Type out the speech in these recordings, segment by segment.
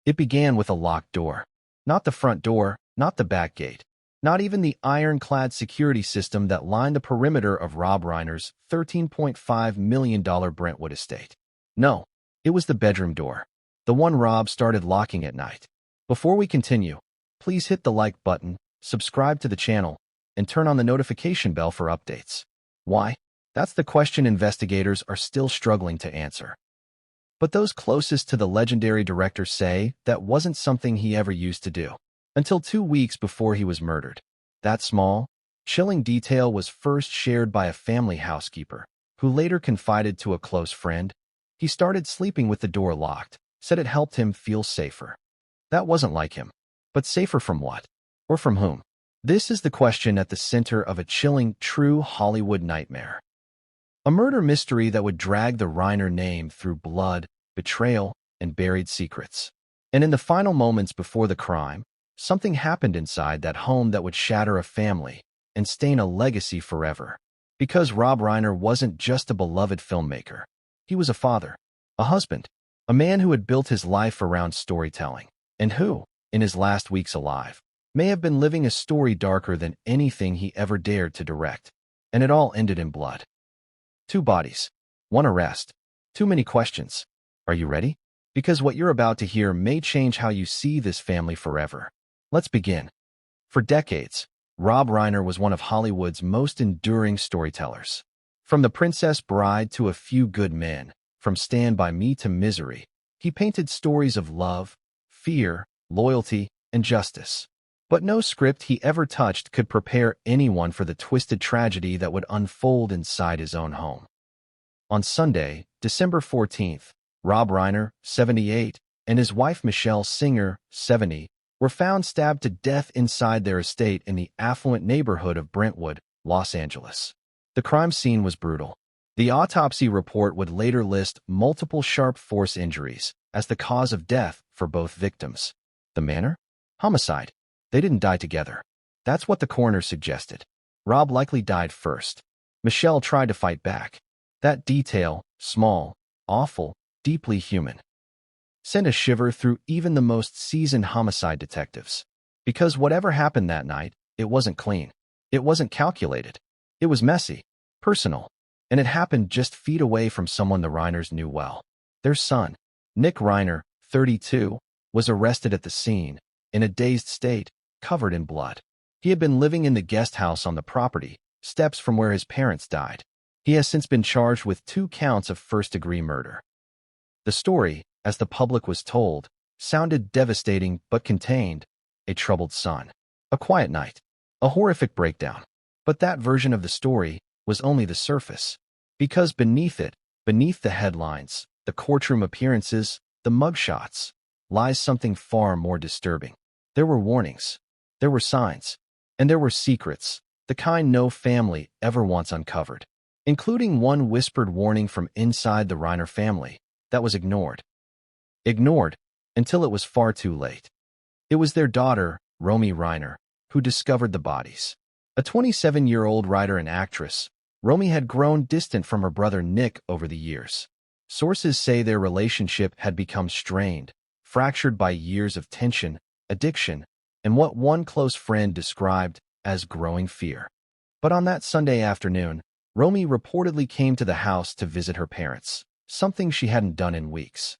It began with a locked door. Not the front door, not the back gate, not even the ironclad security system that lined the perimeter of Rob Reiner's $13.5 million Brentwood estate. No, it was the bedroom door, the one Rob started locking at night. Before we continue, please hit the like button, subscribe to the channel, and turn on the notification bell for updates. Why? That's the question investigators are still struggling to answer. But those closest to the legendary director say that wasn't something he ever used to do, until 2 weeks before he was murdered. That small, chilling detail was first shared by a family housekeeper, who later confided to a close friend. He started sleeping with the door locked, said it helped him feel safer. That wasn't like him. But safer from what? Or from whom? This is the question at the center of a chilling, true Hollywood nightmare. A murder mystery that would drag the Reiner name through blood, betrayal, and buried secrets. And in the final moments before the crime, something happened inside that home that would shatter a family and stain a legacy forever. Because Rob Reiner wasn't just a beloved filmmaker. He was a father, a husband, a man who had built his life around storytelling, and who, in his last weeks alive, may have been living a story darker than anything he ever dared to direct. And it all ended in blood. 2 bodies, 1 arrest, too many questions. Are you ready? Because what you're about to hear may change how you see this family forever. Let's begin. For decades, Rob Reiner was one of Hollywood's most enduring storytellers. From The Princess Bride to A Few Good Men, from Stand By Me to Misery, he painted stories of love, fear, loyalty, and justice. But no script he ever touched could prepare anyone for the twisted tragedy that would unfold inside his own home. On Sunday, December 14th, Rob Reiner, 78, and his wife Michelle Singer, 70, were found stabbed to death inside their estate in the affluent neighborhood of Brentwood, Los Angeles. The crime scene was brutal. The autopsy report would later list multiple sharp force injuries as the cause of death for both victims. The manner? Homicide. They didn't die together. That's what the coroner suggested. Rob likely died first. Michelle tried to fight back. That detail, small, awful, deeply human, sent a shiver through even the most seasoned homicide detectives. Because whatever happened that night, it wasn't clean. It wasn't calculated. It was messy, personal, and it happened just feet away from someone the Reiners knew well. Their son, Nick Reiner, 32, was arrested at the scene, in a dazed state, covered in blood. He had been living in the guest house on the property, steps from where his parents died. He has since been charged with 2 counts of first-degree murder. The story, as the public was told, sounded devastating but contained: a troubled son, a quiet night, a horrific breakdown. But that version of the story was only the surface. Because beneath it, beneath the headlines, the courtroom appearances, the mugshots, lies something far more disturbing. There were warnings. There were signs. And there were secrets, the kind no family ever wants uncovered, including one whispered warning from inside the Reiner family that was ignored. Ignored until it was far too late. It was their daughter, Romy Reiner, who discovered the bodies. A 27-year-old writer and actress, Romy had grown distant from her brother Nick over the years. Sources say their relationship had become strained, fractured by years of tension, addiction, and what one close friend described as growing fear. But on that Sunday afternoon, Romy reportedly came to the house to visit her parents, something she hadn't done in weeks.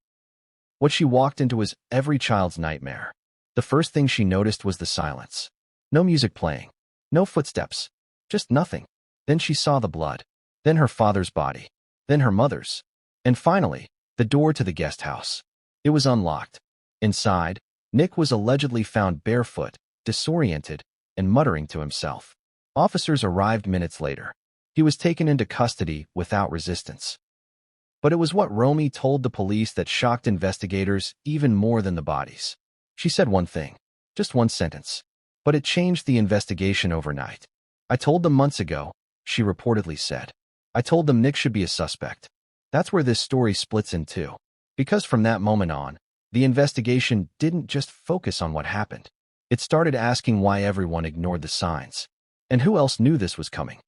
What she walked into was every child's nightmare. The first thing she noticed was the silence. No music playing, no footsteps, just nothing. Then she saw the blood, then her father's body, then her mother's, and finally, the door to the guest house. It was unlocked. Inside, Nick was allegedly found barefoot, disoriented, and muttering to himself. Officers arrived minutes later. He was taken into custody without resistance. But it was what Romy told the police that shocked investigators even more than the bodies. She said one thing, just one sentence, but it changed the investigation overnight. "I told them months ago," she reportedly said. "I told them Nick should be a suspect." That's where this story splits in two. Because from that moment on, the investigation didn't just focus on what happened. It started asking why everyone ignored the signs. And who else knew this was coming?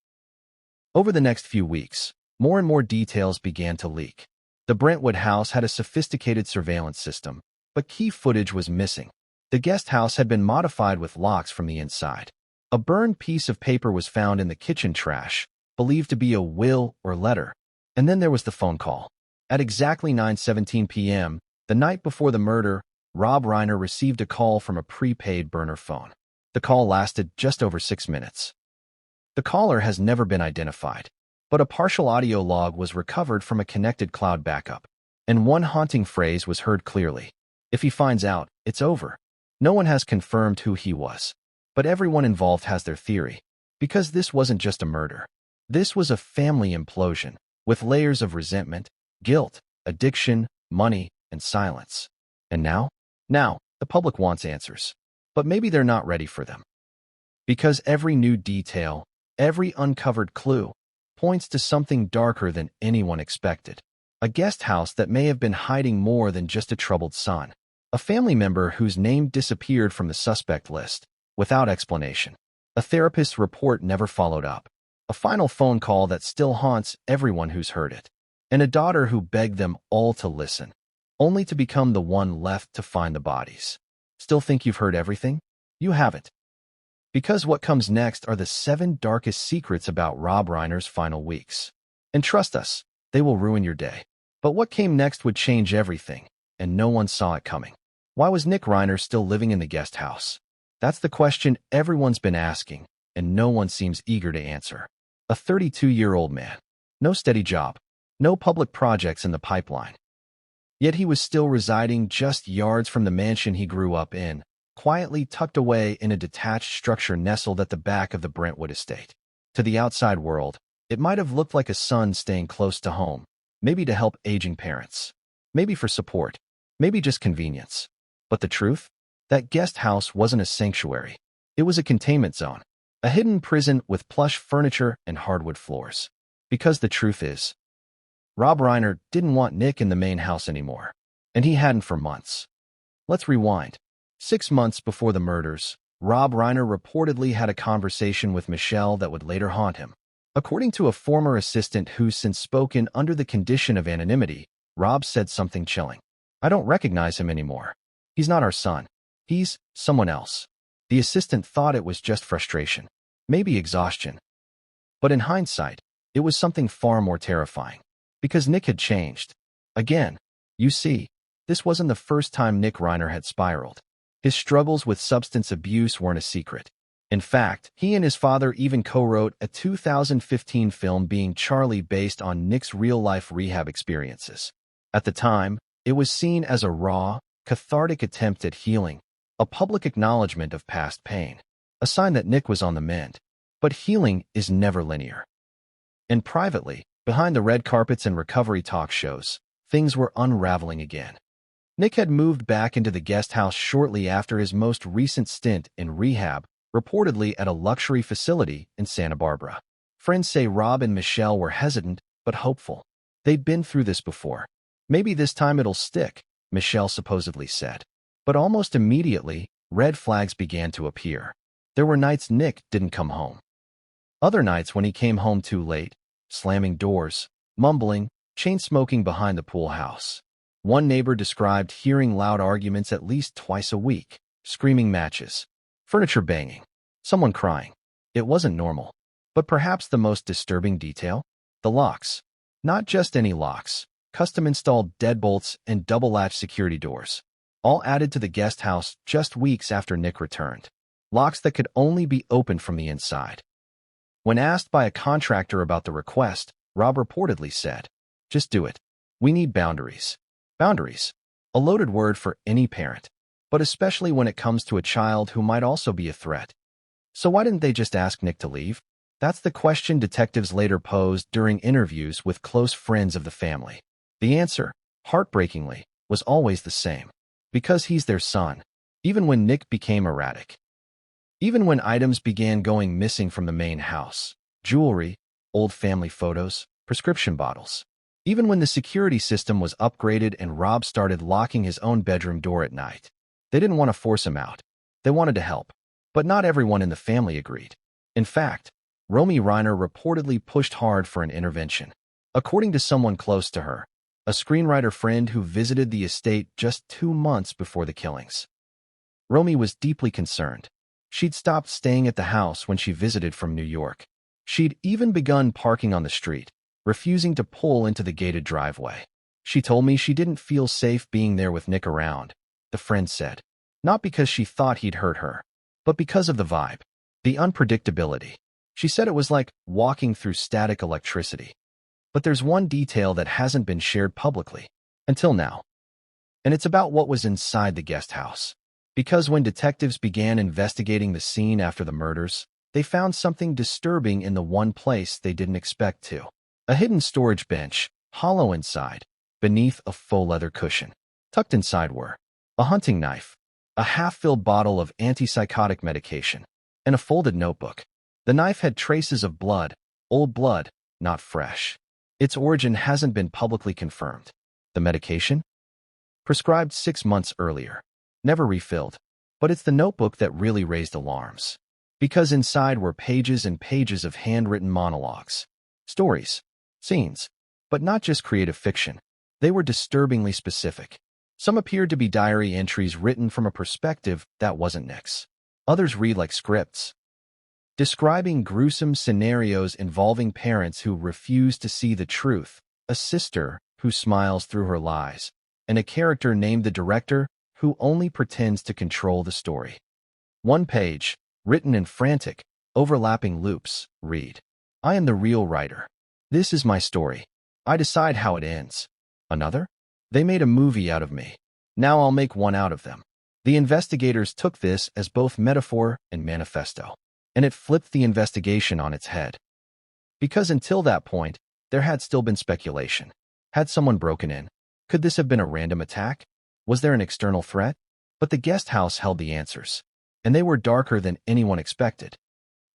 Over the next few weeks, more and more details began to leak. The Brentwood house had a sophisticated surveillance system, but key footage was missing. The guest house had been modified with locks from the inside. A burned piece of paper was found in the kitchen trash, believed to be a will or letter. And then there was the phone call. At exactly 9:17 p.m., the night before the murder, Rob Reiner received a call from a prepaid burner phone. The call lasted just over 6 minutes. The caller has never been identified, but a partial audio log was recovered from a connected cloud backup, and one haunting phrase was heard clearly. If he finds out, it's over. No one has confirmed who he was, but everyone involved has their theory, because this wasn't just a murder. This was a family implosion, with layers of resentment, guilt, addiction, money, and silence. And now, the public wants answers, but maybe they're not ready for them. Because every new detail, every uncovered clue, points to something darker than anyone expected. A guest house that may have been hiding more than just a troubled son. A family member whose name disappeared from the suspect list, without explanation. A therapist's report never followed up. A final phone call that still haunts everyone who's heard it. And a daughter who begged them all to listen, only to become the one left to find the bodies. Still think you've heard everything? You haven't. Because what comes next are the 7 darkest secrets about Rob Reiner's final weeks. And trust us, they will ruin your day. But what came next would change everything, and no one saw it coming. Why was Nick Reiner still living in the guest house? That's the question everyone's been asking, and no one seems eager to answer. A 32-year-old man. No steady job. No public projects in the pipeline. Yet he was still residing just yards from the mansion he grew up in, quietly tucked away in a detached structure nestled at the back of the Brentwood estate. To the outside world, it might have looked like a son staying close to home, maybe to help aging parents, maybe for support, maybe just convenience. But the truth? That guest house wasn't a sanctuary. It was a containment zone, a hidden prison with plush furniture and hardwood floors. Because the truth is, Rob Reiner didn't want Nick in the main house anymore, and he hadn't for months. Let's rewind. 6 months before the murders, Rob Reiner reportedly had a conversation with Michelle that would later haunt him. According to a former assistant who's since spoken under the condition of anonymity, Rob said something chilling. "I don't recognize him anymore. He's not our son. He's someone else." The assistant thought it was just frustration, maybe exhaustion. But in hindsight, it was something far more terrifying. Because Nick had changed. Again, you see, this wasn't the first time Nick Reiner had spiraled. His struggles with substance abuse weren't a secret. In fact, he and his father even co-wrote a 2015 film Being Charlie based on Nick's real-life rehab experiences. At the time, it was seen as a raw, cathartic attempt at healing, a public acknowledgement of past pain, a sign that Nick was on the mend. But healing is never linear. And privately, behind the red carpets and recovery talk shows, things were unraveling again. Nick had moved back into the guest house shortly after his most recent stint in rehab, reportedly at a luxury facility in Santa Barbara. Friends say Rob and Michelle were hesitant but hopeful. They'd been through this before. "Maybe this time it'll stick," Michelle supposedly said. But almost immediately, red flags began to appear. There were nights Nick didn't come home. Other nights when he came home too late, slamming doors, mumbling, chain-smoking behind the pool house. One neighbor described hearing loud arguments at least twice a week, screaming matches, furniture banging, someone crying. It wasn't normal. But perhaps the most disturbing detail? The locks. Not just any locks, custom-installed deadbolts and double-latch security doors, all added to the guest house just weeks after Nick returned. Locks that could only be opened from the inside. When asked by a contractor about the request, Rob reportedly said, "Just do it. We need boundaries." Boundaries, a loaded word for any parent, but especially when it comes to a child who might also be a threat. So why didn't they just ask Nick to leave? That's the question detectives later posed during interviews with close friends of the family. The answer, heartbreakingly, was always the same. Because he's their son, even when Nick became erratic. Even when items began going missing from the main house, jewelry, old family photos, prescription bottles. Even when the security system was upgraded and Rob started locking his own bedroom door at night. They didn't want to force him out. They wanted to help. But not everyone in the family agreed. In fact, Romy Reiner reportedly pushed hard for an intervention. According to someone close to her, a screenwriter friend who visited the estate just 2 months before the killings. Romy was deeply concerned. She'd stopped staying at the house when she visited from New York. She'd even begun parking on the street, refusing to pull into the gated driveway. She told me she didn't feel safe being there with Nick around, the friend said. Not because she thought he'd hurt her, but because of the vibe, the unpredictability. She said it was like walking through static electricity. But there's one detail that hasn't been shared publicly, until now. And it's about what was inside the guest house. Because when detectives began investigating the scene after the murders, they found something disturbing in the one place they didn't expect to. A hidden storage bench, hollow inside, beneath a faux leather cushion. Tucked inside were a hunting knife, a half-filled bottle of antipsychotic medication, and a folded notebook. The knife had traces of blood, old blood, not fresh. Its origin hasn't been publicly confirmed. The medication? Prescribed 6 months earlier. Never refilled. But it's the notebook that really raised alarms. Because inside were pages and pages of handwritten monologues. Stories. Scenes. But not just creative fiction. They were disturbingly specific. Some appeared to be diary entries written from a perspective that wasn't Nick's. Others read like scripts, describing gruesome scenarios involving parents who refuse to see the truth, a sister who smiles through her lies, and a character named the director who only pretends to control the story. One page, written in frantic, overlapping loops, read, "I am the real writer. This is my story. I decide how it ends." Another? "They made a movie out of me. Now I'll make one out of them." The investigators took this as both metaphor and manifesto, and it flipped the investigation on its head. Because until that point, there had still been speculation. Had someone broken in? Could this have been a random attack? Was there an external threat? But the guest house held the answers, and they were darker than anyone expected.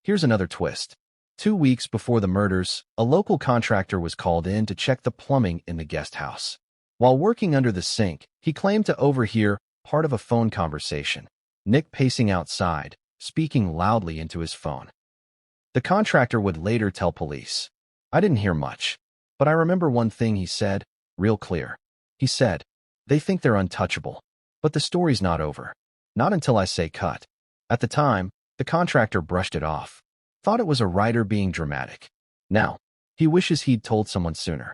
Here's another twist. 2 weeks before the murders, a local contractor was called in to check the plumbing in the guest house. While working under the sink, he claimed to overhear part of a phone conversation, Nick pacing outside, speaking loudly into his phone. The contractor would later tell police, "I didn't hear much, but I remember one thing he said, real clear. He said, 'They think they're untouchable, but the story's not over. Not until I say cut.'" At the time, the contractor brushed it off, thought it was a writer being dramatic. Now, he wishes he'd told someone sooner.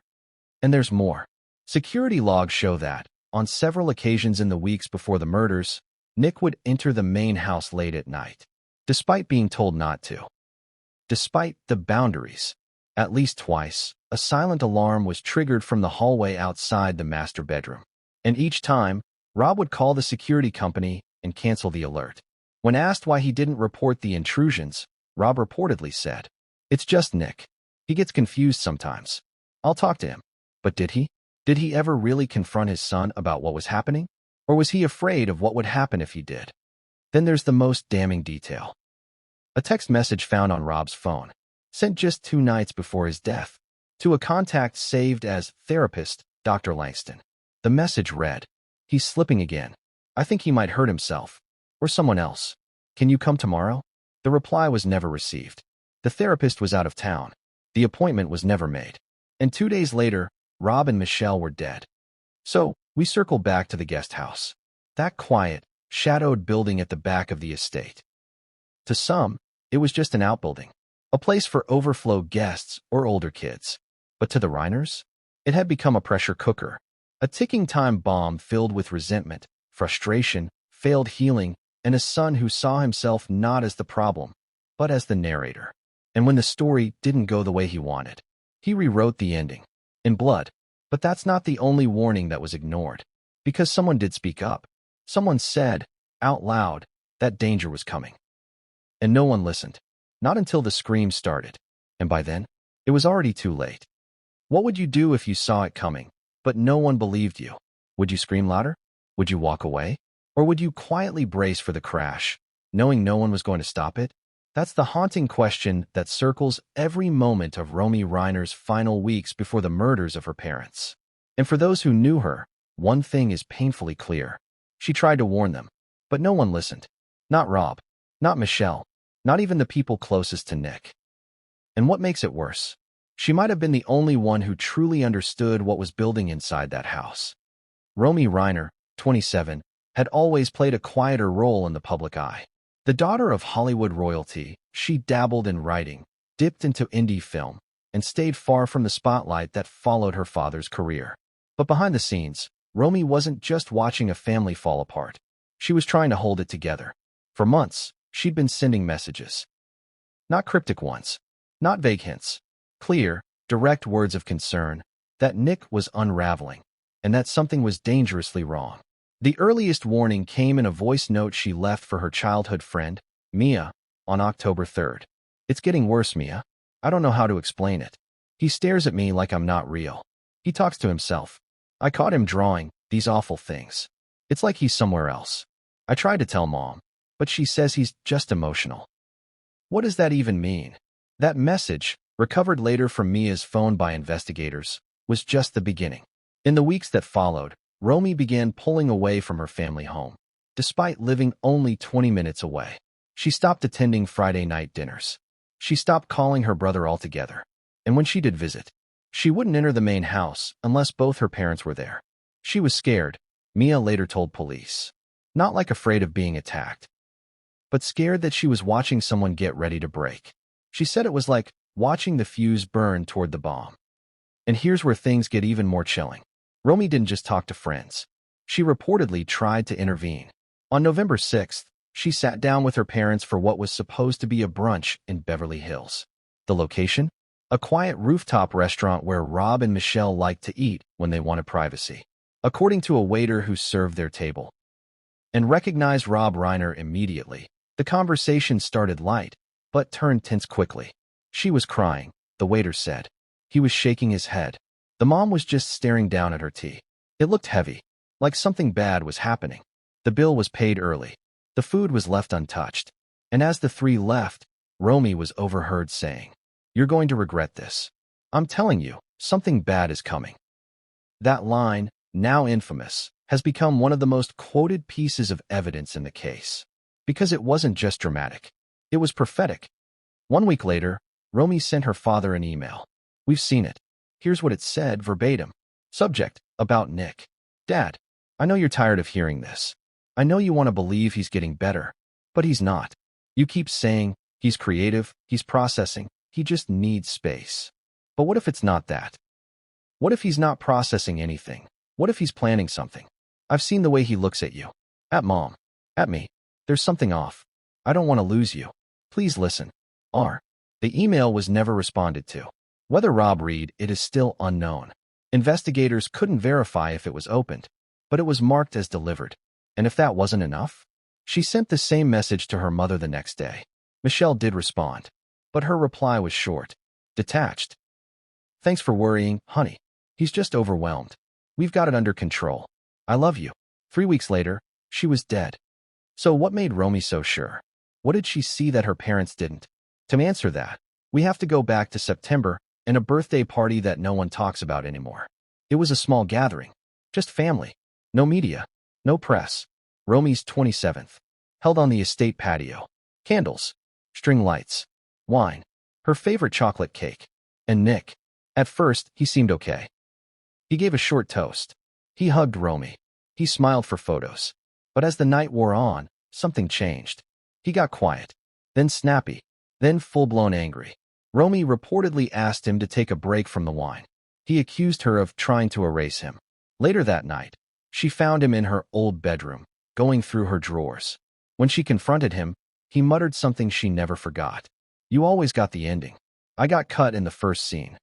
And there's more. Security logs show that, on several occasions in the weeks before the murders, Nick would enter the main house late at night, despite being told not to. Despite the boundaries. At least twice, a silent alarm was triggered from the hallway outside the master bedroom. And each time, Rob would call the security company and cancel the alert. When asked why he didn't report the intrusions, Rob reportedly said, "It's just Nick. He gets confused sometimes. I'll talk to him." But did he? Did he ever really confront his son about what was happening? Or was he afraid of what would happen if he did? Then there's the most damning detail. A text message found on Rob's phone, sent just 2 nights before his death, to a contact saved as therapist, Dr. Langston. The message read, "He's slipping again. I think he might hurt himself. Or someone else. Can you come tomorrow?" The reply was never received. The therapist was out of town. The appointment was never made. And 2 days later, Rob and Michelle were dead. So, we circle back to the guest house. That quiet, shadowed building at the back of the estate. To some, it was just an outbuilding. A place for overflow guests or older kids. But to the Reiners, it had become a pressure cooker. A ticking time bomb filled with resentment, frustration, failed healing, and a son who saw himself not as the problem, but as the narrator. And when the story didn't go the way he wanted, he rewrote the ending. In blood. But that's not the only warning that was ignored. Because someone did speak up. Someone said, out loud, that danger was coming. And no one listened. Not until the screams started. And by then, it was already too late. What would you do if you saw it coming, but no one believed you? Would you scream louder? Would you walk away? Or would you quietly brace for the crash, knowing no one was going to stop it? That's the haunting question that circles every moment of Romy Reiner's final weeks before the murders of her parents. And for those who knew her, one thing is painfully clear. She tried to warn them, but no one listened. Not Rob, not Michelle, not even the people closest to Nick. And what makes it worse? She might have been the only one who truly understood what was building inside that house. Rob Reiner, 27, had always played a quieter role in the public eye. The daughter of Hollywood royalty, she dabbled in writing, dipped into indie film, and stayed far from the spotlight that followed her father's career. But behind the scenes, Romy wasn't just watching a family fall apart. She was trying to hold it together. For months, she'd been sending messages. Not cryptic ones, not vague hints. Clear, direct words of concern that Nick was unraveling, and that something was dangerously wrong. The earliest warning came in a voice note she left for her childhood friend, Mia, on October 3rd. "It's getting worse, Mia. I don't know how to explain it. He stares at me like I'm not real. He talks to himself. I caught him drawing these awful things. It's like he's somewhere else. I tried to tell Mom, but she says he's just emotional." What does that even mean? That message, recovered later from Mia's phone by investigators, was just the beginning. In the weeks that followed, Romy began pulling away from her family home. Despite living only 20 minutes away, she stopped attending Friday night dinners. She stopped calling her brother altogether. And when she did visit, she wouldn't enter the main house unless both her parents were there. She was scared, Mia later told police. Not like afraid of being attacked, but scared that she was watching someone get ready to break. She said it was like watching the fuse burn toward the bomb. And here's where things get even more chilling. Romy didn't just talk to friends. She reportedly tried to intervene. On November 6th, she sat down with her parents for what was supposed to be a brunch in Beverly Hills. The location? A quiet rooftop restaurant where Rob and Michelle liked to eat when they wanted privacy, according to a waiter who served their table. And recognized Rob Reiner immediately. The conversation started light, but turned tense quickly. She was crying, the waiter said. He was shaking his head. The mom was just staring down at her tea. It looked heavy, like something bad was happening. The bill was paid early. The food was left untouched. And as the three left, Romy was overheard saying, "You're going to regret this. I'm telling you, something bad is coming." That line, now infamous, has become one of the most quoted pieces of evidence in the case. Because it wasn't just dramatic. It was prophetic. 1 week later, Romy sent her father an email. "We've seen it. Here's what it said verbatim. Subject, about Nick. Dad, I know you're tired of hearing this. I know you want to believe he's getting better, but he's not. You keep saying he's creative, he's processing, he just needs space. But what if it's not that? What if he's not processing anything? What if he's planning something? I've seen the way he looks at you. At Mom. At me. There's something off. I don't want to lose you. Please listen. R." The email was never responded to. Whether Rob read it is still unknown. Investigators couldn't verify if it was opened, but it was marked as delivered. And if that wasn't enough, she sent the same message to her mother the next day. Michelle did respond, but her reply was short, detached. "Thanks for worrying, honey. He's just overwhelmed. We've got it under control. I love you." 3 weeks later, she was dead. So what made Romy so sure? What did she see that her parents didn't? To answer that, we have to go back to September and a birthday party that no one talks about anymore. It was a small gathering, just family, no media, no press. Romy's 27th, held on the estate patio. Candles, string lights, wine, her favorite chocolate cake, and Nick. At first, he seemed okay. He gave a short toast. He hugged Romy. He smiled for photos. But as the night wore on, something changed. He got quiet, then snappy, then full-blown angry. Romy reportedly asked him to take a break from the wine. He accused her of trying to erase him. Later that night, she found him in her old bedroom, going through her drawers. When she confronted him, he muttered something she never forgot. "You always got the ending. I got cut in the first scene."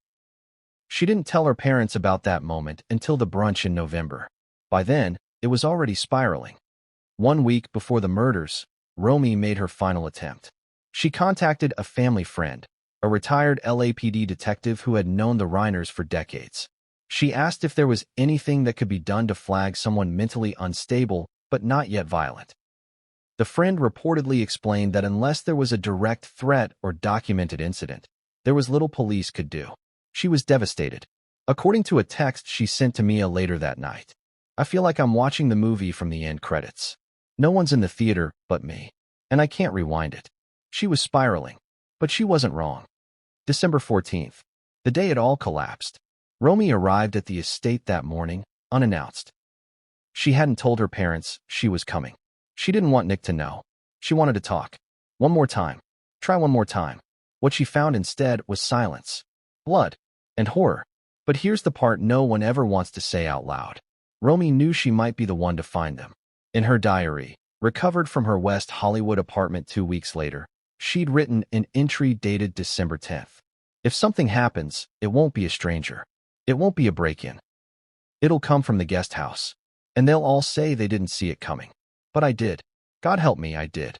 She didn't tell her parents about that moment until the brunch in November. By then, it was already spiraling. 1 week before the murders, Romy made her final attempt. She contacted a family friend, a retired LAPD detective who had known the Reiners for decades. She asked if there was anything that could be done to flag someone mentally unstable but not yet violent. The friend reportedly explained that unless there was a direct threat or documented incident, there was little police could do. She was devastated. According to a text she sent to Mia later that night, "I feel like I'm watching the movie from the end credits. No one's in the theater but me, and I can't rewind it." She was spiraling, but she wasn't wrong. December 14th. The day it all collapsed. Romy arrived at the estate that morning, unannounced. She hadn't told her parents she was coming. She didn't want Nick to know. She wanted to talk. One more time. Try one more time. What she found instead was silence, blood, and horror. But here's the part no one ever wants to say out loud. Romy knew she might be the one to find them. In her diary, recovered from her West Hollywood apartment 2 weeks later, she'd written an entry dated December 10th. If something happens, it won't be a stranger. It won't be a break-in. It'll come from the guest house. And they'll all say they didn't see it coming. But I did. God help me, I did.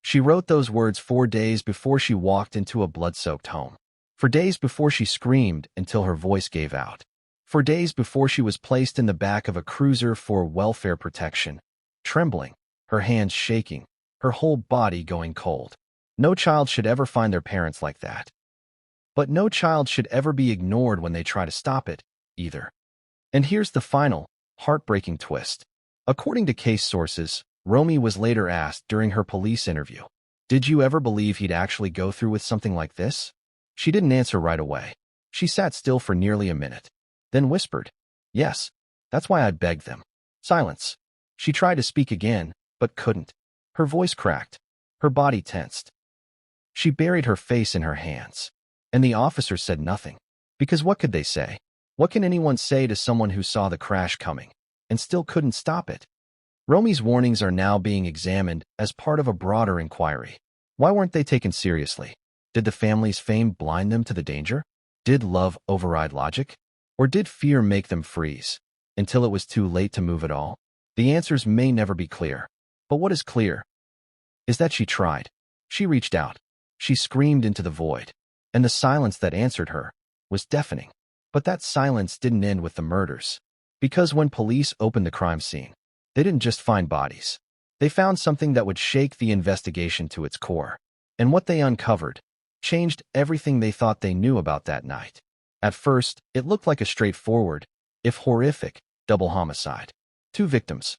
She wrote those words 4 days before she walked into a blood-soaked home. For days before she screamed until her voice gave out. For days before she was placed in the back of a cruiser for welfare protection, trembling, her hands shaking, her whole body going cold. No child should ever find their parents like that. But no child should ever be ignored when they try to stop it, either. And here's the final, heartbreaking twist. According to case sources, Romy was later asked during her police interview, "Did you ever believe he'd actually go through with something like this?" She didn't answer right away. She sat still for nearly a minute, then whispered, "Yes, that's why I begged them." Silence. She tried to speak again, but couldn't. Her voice cracked. Her body tensed. She buried her face in her hands. And the officers said nothing. Because what could they say? What can anyone say to someone who saw the crash coming and still couldn't stop it? Romy's warnings are now being examined as part of a broader inquiry. Why weren't they taken seriously? Did the family's fame blind them to the danger? Did love override logic? Or did fear make them freeze until it was too late to move at all? The answers may never be clear. But what is clear is that she tried. She reached out. She screamed into the void. And the silence that answered her was deafening. But that silence didn't end with the murders. Because when police opened the crime scene, they didn't just find bodies. They found something that would shake the investigation to its core. And what they uncovered changed everything they thought they knew about that night. At first, it looked like a straightforward, if horrific, double homicide. 2 victims.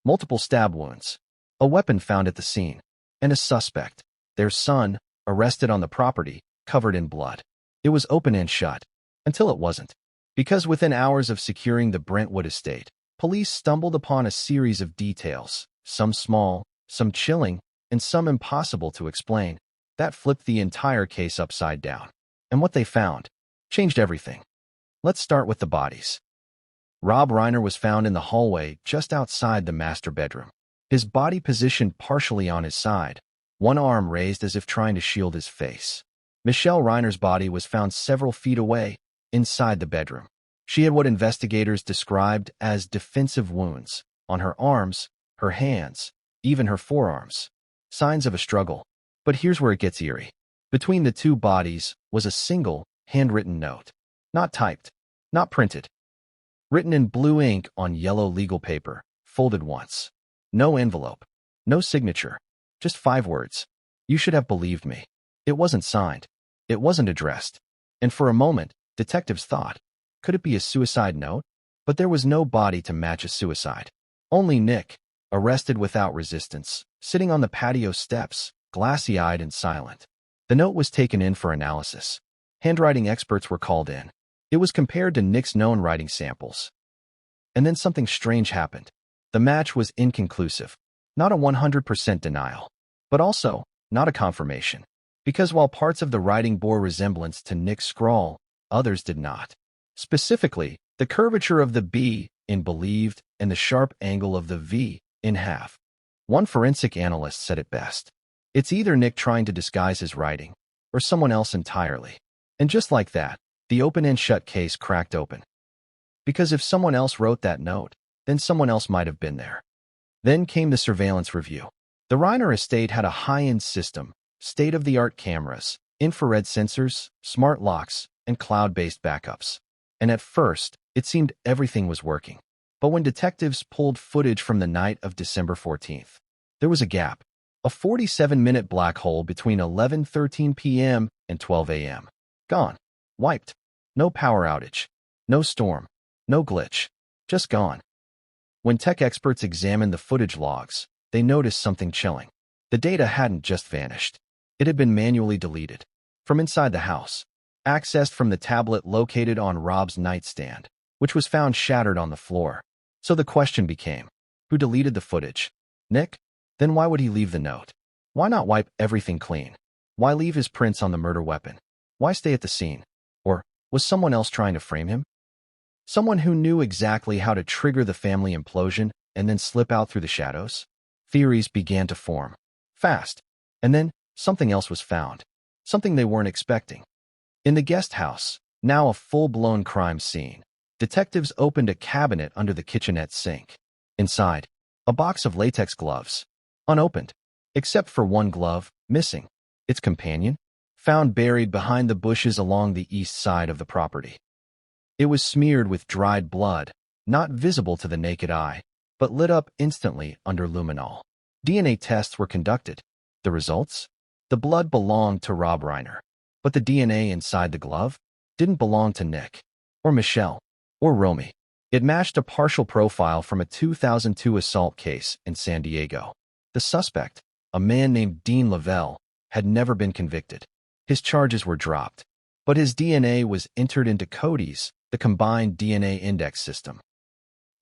Multiple stab wounds. A weapon found at the scene. And a suspect, their son, arrested on the property, covered in blood. It was open and shut. Until it wasn't. Because within hours of securing the Brentwood estate, police stumbled upon a series of details, some small, some chilling, and some impossible to explain, that flipped the entire case upside down. And what they found changed everything. Let's start with the bodies. Rob Reiner was found in the hallway just outside the master bedroom. His body positioned partially on his side, one arm raised as if trying to shield his face. Michelle Reiner's body was found several feet away, inside the bedroom. She had what investigators described as defensive wounds on her arms, her hands, even her forearms. Signs of a struggle. But here's where it gets eerie. Between the 2 bodies was a single, handwritten note. Not typed, not printed. Written in blue ink on yellow legal paper, folded once. No envelope, no signature, just 5 words. "You should have believed me." It wasn't signed. It wasn't addressed. And for a moment, detectives thought, could it be a suicide note? But there was no body to match a suicide. Only Nick, arrested without resistance, sitting on the patio steps, glassy-eyed and silent. The note was taken in for analysis. Handwriting experts were called in. It was compared to Nick's known writing samples. And then something strange happened. The match was inconclusive. Not a 100% denial. But also, not a confirmation. Because while parts of the writing bore resemblance to Nick's scrawl, others did not. Specifically, the curvature of the B in believed and the sharp angle of the V in have. One forensic analyst said it best. It's either Nick trying to disguise his writing, or someone else entirely. And just like that, the open and shut case cracked open. Because if someone else wrote that note, then someone else might have been there. Then came the surveillance review. The Reiner estate had a high-end system, state-of-the-art cameras, infrared sensors, smart locks, and cloud-based backups. And at first, it seemed everything was working. But when detectives pulled footage from the night of December 14th, there was a gap. A 47-minute black hole between 11:13 p.m. and 12 a.m. Gone. Wiped. No power outage. No storm. No glitch. Just gone. When tech experts examined the footage logs, they noticed something chilling. The data hadn't just vanished. It had been manually deleted. From inside the house. accessed from the tablet located on Rob's nightstand, which was found shattered on the floor. So the question became, who deleted the footage? Nick? Then why would he leave the note? Why not wipe everything clean? Why leave his prints on the murder weapon? Why stay at the scene? Or was someone else trying to frame him? Someone who knew exactly how to trigger the family implosion and then slip out through the shadows? Theories began to form. Fast. And then something else was found. Something they weren't expecting. In the guest house, now a full-blown crime scene, detectives opened a cabinet under the kitchenette sink. Inside, a box of latex gloves. Unopened. Except for one glove, missing. Its companion? Found buried behind the bushes along the east side of the property. It was smeared with dried blood, not visible to the naked eye, but lit up instantly under luminol. DNA tests were conducted. The results? The blood belonged to Rob Reiner, but the DNA inside the glove didn't belong to Nick, or Michelle, or Romy. It matched a partial profile from a 2002 assault case in San Diego. The suspect, a man named Dean Lavelle, had never been convicted. His charges were dropped, but his DNA was entered into CODIS, the Combined DNA Index System.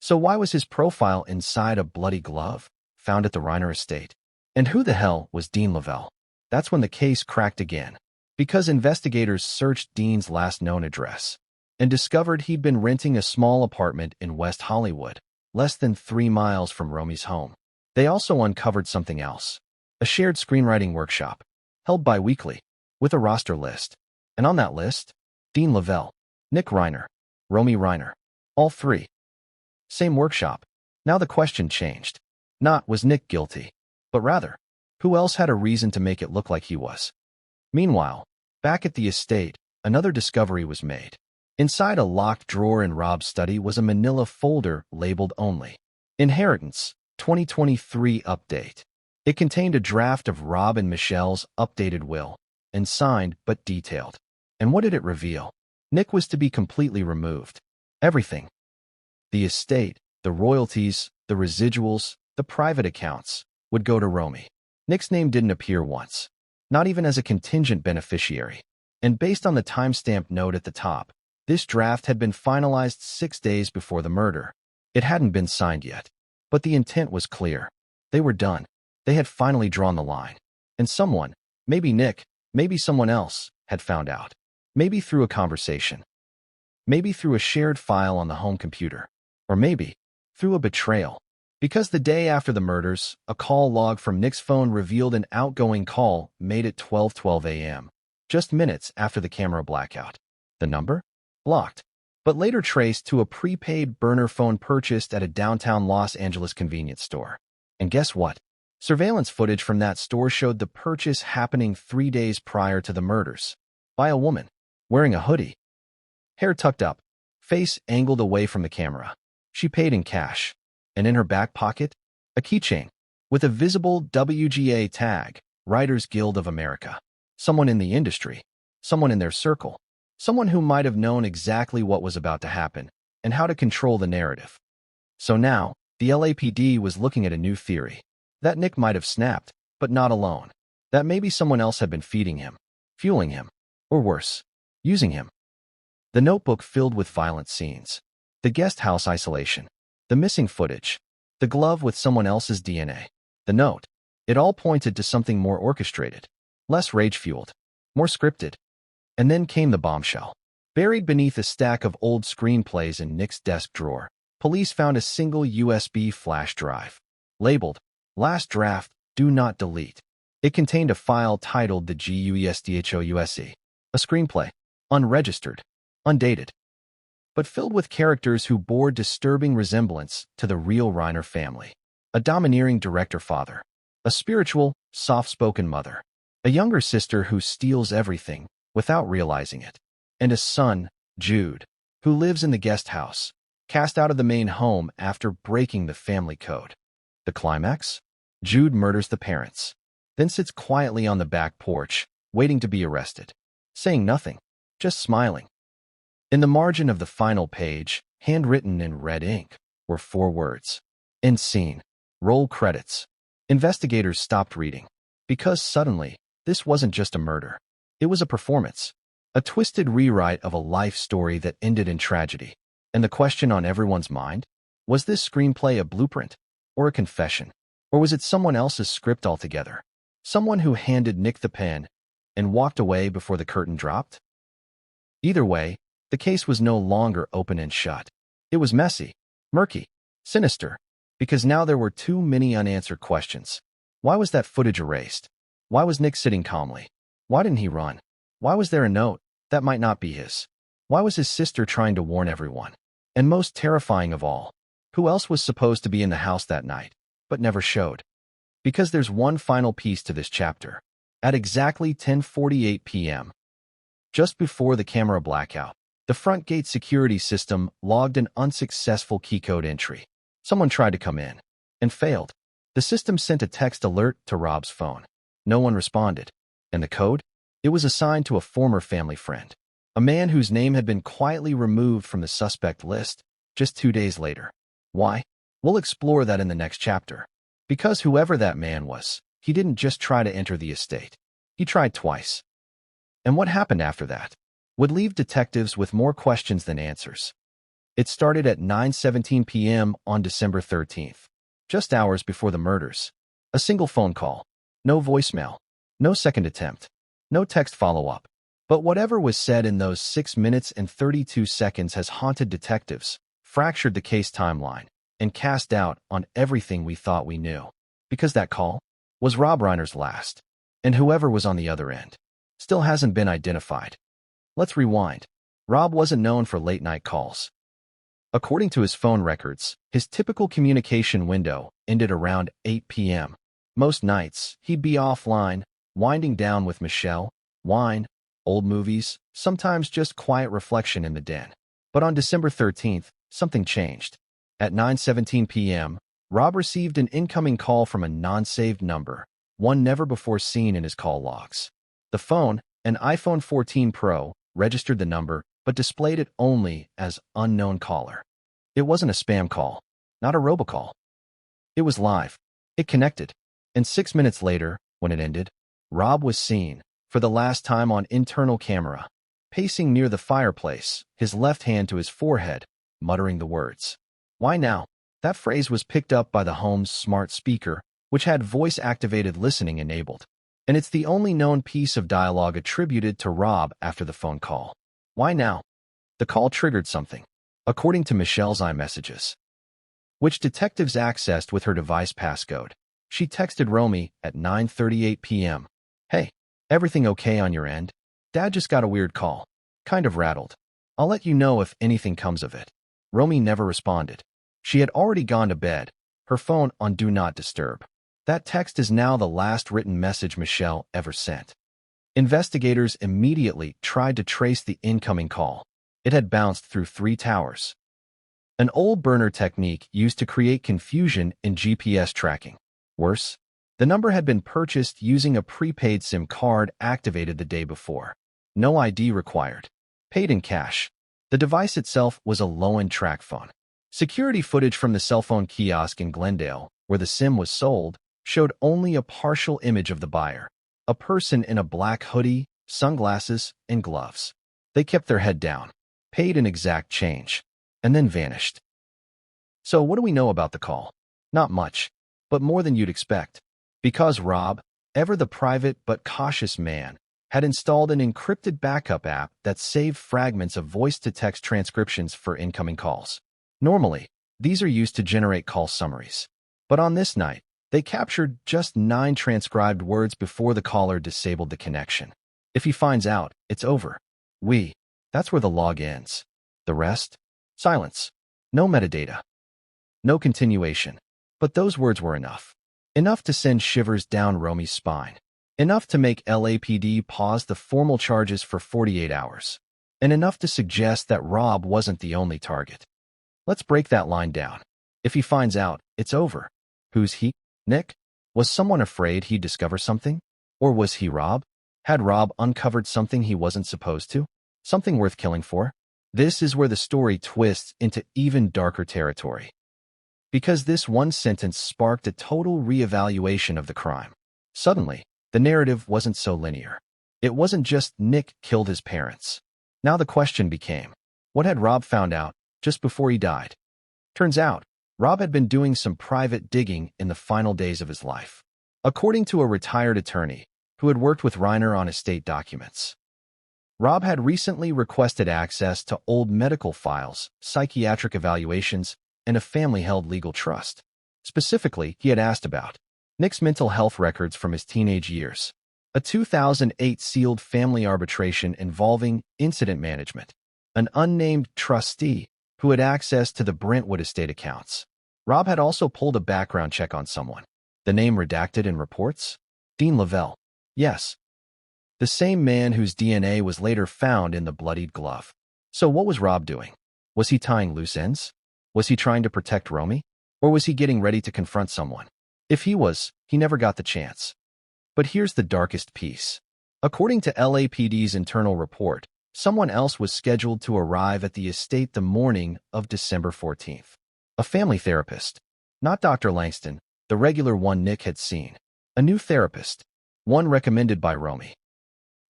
So why was his profile inside a bloody glove found at the Reiner estate? And who the hell was Dean Lavelle? That's when the case cracked again, because investigators searched Dean's last known address and discovered he'd been renting a small apartment in West Hollywood, less than 3 miles from Romy's home. They also uncovered something else, a shared screenwriting workshop, held bi-weekly, with a roster list. And on that list, Dean Lavelle, Nick Reiner, Romy Reiner, all three. Same workshop. Now the question changed. Not was Nick guilty, but rather, who else had a reason to make it look like he was? Meanwhile, back at the estate, another discovery was made. Inside a locked drawer in Rob's study was a manila folder labeled only Inheritance 2023 Update. It contained a draft of Rob and Michelle's updated will, and signed but detailed. And what did it reveal? Nick was to be completely removed. Everything. The estate, the royalties, the residuals, the private accounts, would go to Romy. Nick's name didn't appear once, not even as a contingent beneficiary. And based on the timestamp note at the top, this draft had been finalized 6 days before the murder. It hadn't been signed yet, but the intent was clear. They were done. They had finally drawn the line. And someone, maybe Nick, maybe someone else, had found out. Maybe through a conversation. Maybe through a shared file on the home computer. Or maybe through a betrayal. Because the day after the murders, a call log from Nick's phone revealed an outgoing call made at 12:12 a.m., just minutes after the camera blackout. The number? Blocked, but later traced to a prepaid burner phone purchased at a downtown Los Angeles convenience store. And guess what? Surveillance footage from that store showed the purchase happening 3 days prior to the murders. By a woman, wearing a hoodie. Hair tucked up, face angled away from the camera. She paid in cash. And in her back pocket, a keychain with a visible WGA tag, Writers Guild of America. Someone in the industry, someone in their circle, someone who might have known exactly what was about to happen and how to control the narrative. So now, the LAPD was looking at a new theory. That Nick might have snapped, but not alone. That maybe someone else had been feeding him, fueling him, or worse, using him. The notebook filled with violent scenes. The guest house isolation. The missing footage. The glove with someone else's DNA. The note. It all pointed to something more orchestrated. Less rage-fueled. More scripted. And then came the bombshell. Buried beneath a stack of old screenplays in Nick's desk drawer, police found a single USB flash drive. Labeled, Last Draft, Do Not Delete. It contained a file titled The GUESTHOUSE. A screenplay. Unregistered. Undated. But filled with characters who bore disturbing resemblance to the real Reiner family. A domineering director-father. A spiritual, soft-spoken mother. A younger sister who steals everything without realizing it. And a son, Jude, who lives in the guest house, cast out of the main home after breaking the family code. The climax? Jude murders the parents, then sits quietly on the back porch, waiting to be arrested. Saying nothing, just smiling. In the margin of the final page, handwritten in red ink, were 4 words. End scene. Roll credits. Investigators stopped reading. Because suddenly, this wasn't just a murder. It was a performance. A twisted rewrite of a life story that ended in tragedy. And the question on everyone's mind? Was this screenplay a blueprint? Or a confession? Or was it someone else's script altogether? Someone who handed Nick the pen and walked away before the curtain dropped? Either way, the case was no longer open and shut. It was messy, murky, sinister, because now there were too many unanswered questions. Why was that footage erased? Why was Nick sitting calmly? Why didn't he run? Why was there a note that might not be his? Why was his sister trying to warn everyone? And most terrifying of all, who else was supposed to be in the house that night, but never showed? Because there's one final piece to this chapter. At exactly 10:48 p.m., just before the camera blackout, the front gate security system logged an unsuccessful keycode entry. Someone tried to come in and failed. The system sent a text alert to Rob's phone. No one responded. And the code? It was assigned to a former family friend, a man whose name had been quietly removed from the suspect list just 2 days later. Why? We'll explore that in the next chapter. Because whoever that man was, he didn't just try to enter the estate. He tried twice. And what happened after that would leave detectives with more questions than answers. It started at 9:17 p.m. on December 13th, just hours before the murders. A single phone call, no voicemail, no second attempt, no text follow-up. But whatever was said in those 6 minutes and 32 seconds has haunted detectives, fractured the case timeline, and cast doubt on everything we thought we knew. Because that call was Rob Reiner's last, and whoever was on the other end still hasn't been identified. Let's rewind. Rob wasn't known for late-night calls. According to his phone records, his typical communication window ended around 8 p.m. Most nights, he'd be offline, winding down with Michelle, wine, old movies, sometimes just quiet reflection in the den. But on December 13th, something changed. At 9:17 p.m., Rob received an incoming call from a non-saved number, one never before seen in his call logs. The phone, an iPhone 14 Pro, registered the number, but displayed it only as unknown caller. It wasn't a spam call, not a robocall. It was live. It connected. And 6 minutes later, when it ended, Rob was seen, for the last time on internal camera, pacing near the fireplace, his left hand to his forehead, muttering the words. Why now? That phrase was picked up by the home's smart speaker, which had voice-activated listening enabled. And it's the only known piece of dialogue attributed to Rob after the phone call. Why now? The call triggered something, according to Michelle's iMessages, which detectives accessed with her device passcode. She texted Romy at 9:38 p.m. Hey, everything okay on your end? Dad just got a weird call. Kind of rattled. I'll let you know if anything comes of it. Romy never responded. She had already gone to bed, her phone on Do Not Disturb. That text is now the last written message Michelle ever sent. Investigators immediately tried to trace the incoming call. It had bounced through 3 towers. An old burner technique used to create confusion in GPS tracking. Worse, the number had been purchased using a prepaid SIM card activated the day before. No ID required. Paid in cash. The device itself was a low-end track phone. Security footage from the cell phone kiosk in Glendale, where the SIM was sold, showed only a partial image of the buyer. A person in a black hoodie, sunglasses, and gloves. They kept their head down, paid an exact change, and then vanished. So what do we know about the call? Not much, but more than you'd expect. Because Rob, ever the private but cautious man, had installed an encrypted backup app that saved fragments of voice-to-text transcriptions for incoming calls. Normally, these are used to generate call summaries. But on this night, they captured just 9 transcribed words before the caller disabled the connection. If he finds out, it's over. That's where the log ends. The rest? Silence. No metadata. No continuation. But those words were enough. Enough to send shivers down Romy's spine. Enough to make LAPD pause the formal charges for 48 hours. And enough to suggest that Rob wasn't the only target. Let's break that line down. If he finds out, it's over. Who's he? Nick? Was someone afraid he'd discover something? Or was he Rob? Had Rob uncovered something he wasn't supposed to? Something worth killing for? This is where the story twists into even darker territory. Because this one sentence sparked a total reevaluation of the crime. Suddenly, the narrative wasn't so linear. It wasn't just Nick killed his parents. Now the question became, what had Rob found out just before he died? Turns out, Rob had been doing some private digging in the final days of his life. According to a retired attorney who had worked with Reiner on estate documents, Rob had recently requested access to old medical files, psychiatric evaluations, and a family-held legal trust. Specifically, he had asked about Nick's mental health records from his teenage years, a 2008 sealed family arbitration involving incident management, an unnamed trustee who had access to the Brentwood estate accounts. Rob had also pulled a background check on someone. The name redacted in reports? Dean Lavelle. Yes. The same man whose DNA was later found in the bloodied glove. So what was Rob doing? Was he tying loose ends? Was he trying to protect Romy? Or was he getting ready to confront someone? If he was, he never got the chance. But here's the darkest piece. According to LAPD's internal report, someone else was scheduled to arrive at the estate the morning of December 14th. A family therapist. Not Dr. Langston, the regular one Nick had seen. A new therapist. One recommended by Romy.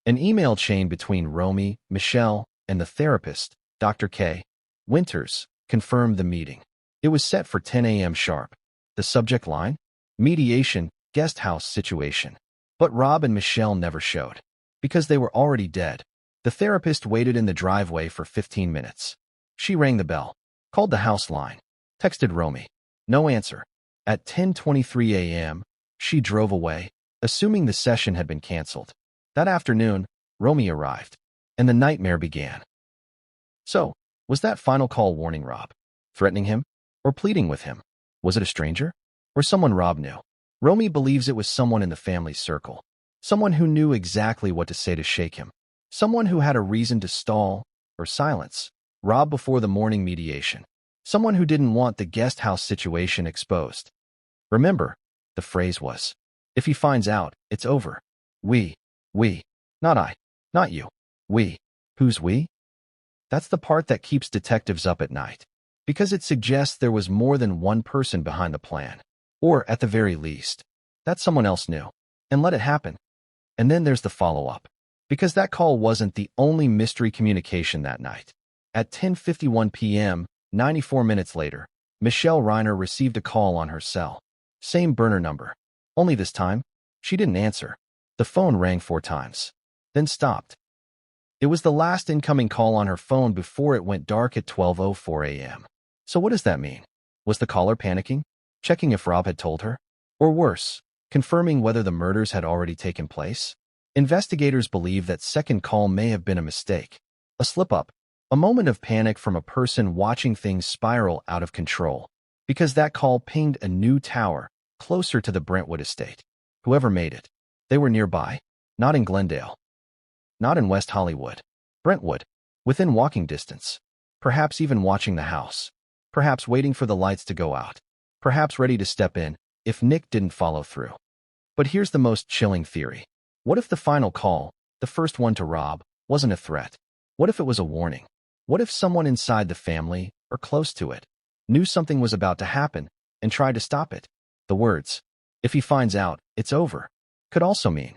An email chain between Romy, Michelle, and the therapist, Dr. K. Winters, confirmed the meeting. It was set for 10 a.m. sharp. The subject line? Mediation, guest house situation. But Rob and Michelle never showed. Because they were already dead. The therapist waited in the driveway for 15 minutes. She rang the bell, called the house line, texted Romy. No answer. At 10:23 a.m., she drove away, assuming the session had been canceled. That afternoon, Romy arrived, and the nightmare began. So, was that final call warning Rob? Threatening him? Or pleading with him? Was it a stranger? Or someone Rob knew? Romy believes it was someone in the family circle. Someone who knew exactly what to say to shake him. Someone who had a reason to stall or silence Rob before the morning mediation. Someone who didn't want the guest house situation exposed. Remember, the phrase was, if he finds out, it's over. We, not I, not you, we. Who's we? That's the part that keeps detectives up at night. Because it suggests there was more than one person behind the plan. Or, at the very least, that someone else knew, and let it happen. And then there's the follow-up. Because that call wasn't the only mystery communication that night. At 10:51 p.m., 94 minutes later, Michelle Reiner received a call on her cell. Same burner number. Only this time, she didn't answer. The phone rang 4 times, then stopped. It was the last incoming call on her phone before it went dark at 12:04 a.m. So what does that mean? Was the caller panicking? Checking if Rob had told her? Or worse, confirming whether the murders had already taken place? Investigators believe that second call may have been a mistake. A slip-up. A moment of panic from a person watching things spiral out of control. Because that call pinged a new tower, closer to the Brentwood estate. Whoever made it. They were nearby. Not in Glendale. Not in West Hollywood. Brentwood. Within walking distance. Perhaps even watching the house. Perhaps waiting for the lights to go out. Perhaps ready to step in, if Nick didn't follow through. But here's the most chilling theory. What if the final call, the first one to Rob, wasn't a threat? What if it was a warning? What if someone inside the family, or close to it, knew something was about to happen, and tried to stop it? The words, if he finds out, it's over, could also mean,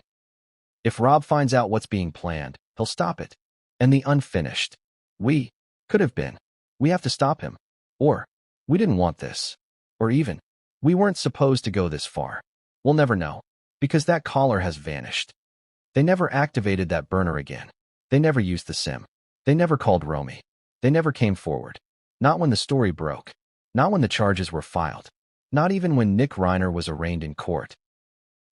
if Rob finds out what's being planned, he'll stop it. And the unfinished, we, could have been, we have to stop him. Or, we didn't want this. Or even, we weren't supposed to go this far. We'll never know, because that caller has vanished. They never activated that burner again. They never used the SIM. They never called Romy. They never came forward. Not when the story broke. Not when the charges were filed. Not even when Nick Reiner was arraigned in court.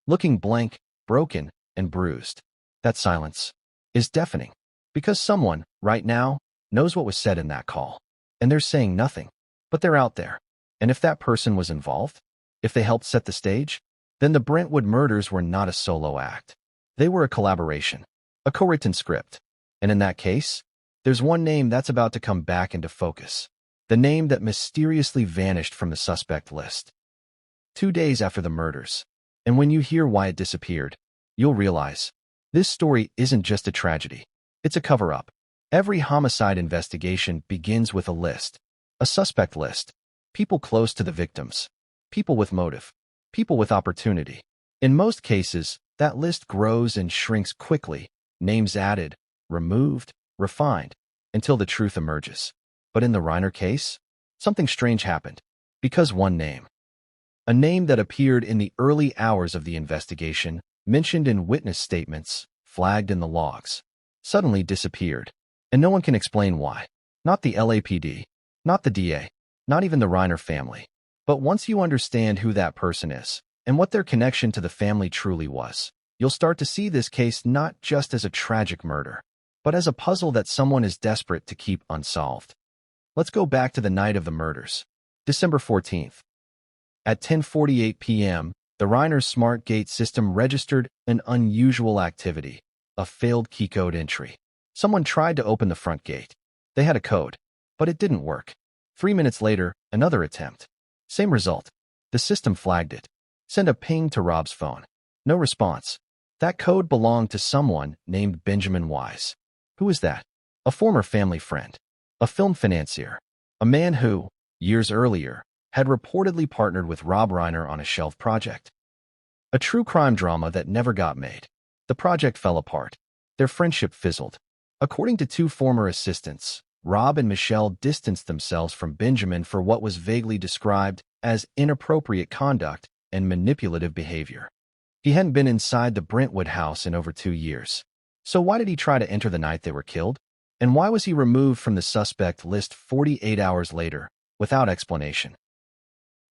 Looking blank, broken, and bruised. That silence is deafening. Because someone, right now, knows what was said in that call. And they're saying nothing. But they're out there. And if that person was involved, if they helped set the stage, then the Brentwood murders were not a solo act. They were a collaboration. A co-written script. And in that case, there's one name that's about to come back into focus. The name that mysteriously vanished from the suspect list. 2 days after the murders. And when you hear why it disappeared, you'll realize, this story isn't just a tragedy. It's a cover-up. Every homicide investigation begins with a list. A suspect list. People close to the victims. People with motive. People with opportunity. In most cases, that list grows and shrinks quickly Names added, removed, refined, until the truth emerges. But in the Reiner case, something strange happened. Because one name, a name that appeared in the early hours of the investigation, mentioned in witness statements, flagged in the logs, suddenly disappeared. And no one can explain why. Not the LAPD, not the DA, not even the Reiner family. But once you understand who that person is, and what their connection to the family truly was, you'll start to see this case not just as a tragic murder, but as a puzzle that someone is desperate to keep unsolved. Let's go back to the night of the murders, December 14th. At 10:48 p.m., the Reiner's smart gate system registered an unusual activity, a failed key code entry. Someone tried to open the front gate. They had a code, but it didn't work. 3 minutes later, another attempt. Same result. The system flagged it. Send a ping to Rob's phone. No response. That code belonged to someone named Benjamin Wise. Who is that? A former family friend. A film financier. A man who, years earlier, had reportedly partnered with Rob Reiner on a shelf project. A true crime drama that never got made. The project fell apart. Their friendship fizzled. According to two former assistants, Rob and Michelle distanced themselves from Benjamin for what was vaguely described as inappropriate conduct and manipulative behavior. He hadn't been inside the Brentwood house in over 2 years. So why did he try to enter the night they were killed? And why was he removed from the suspect list 48 hours later, without explanation?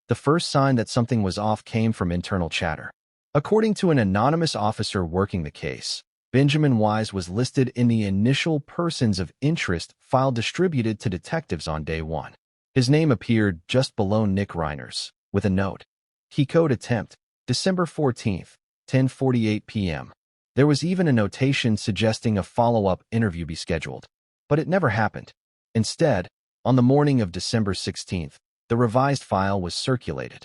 The first sign that something was off came from internal chatter. According to an anonymous officer working the case, Benjamin Wise was listed in the initial persons of interest file distributed to detectives on day one. His name appeared just below Nick Reiner's, with a note. Key code attempt, December 14th, 10:48 p.m. There was even a notation suggesting a follow-up interview be scheduled. But it never happened. Instead, on the morning of December 16th, the revised file was circulated.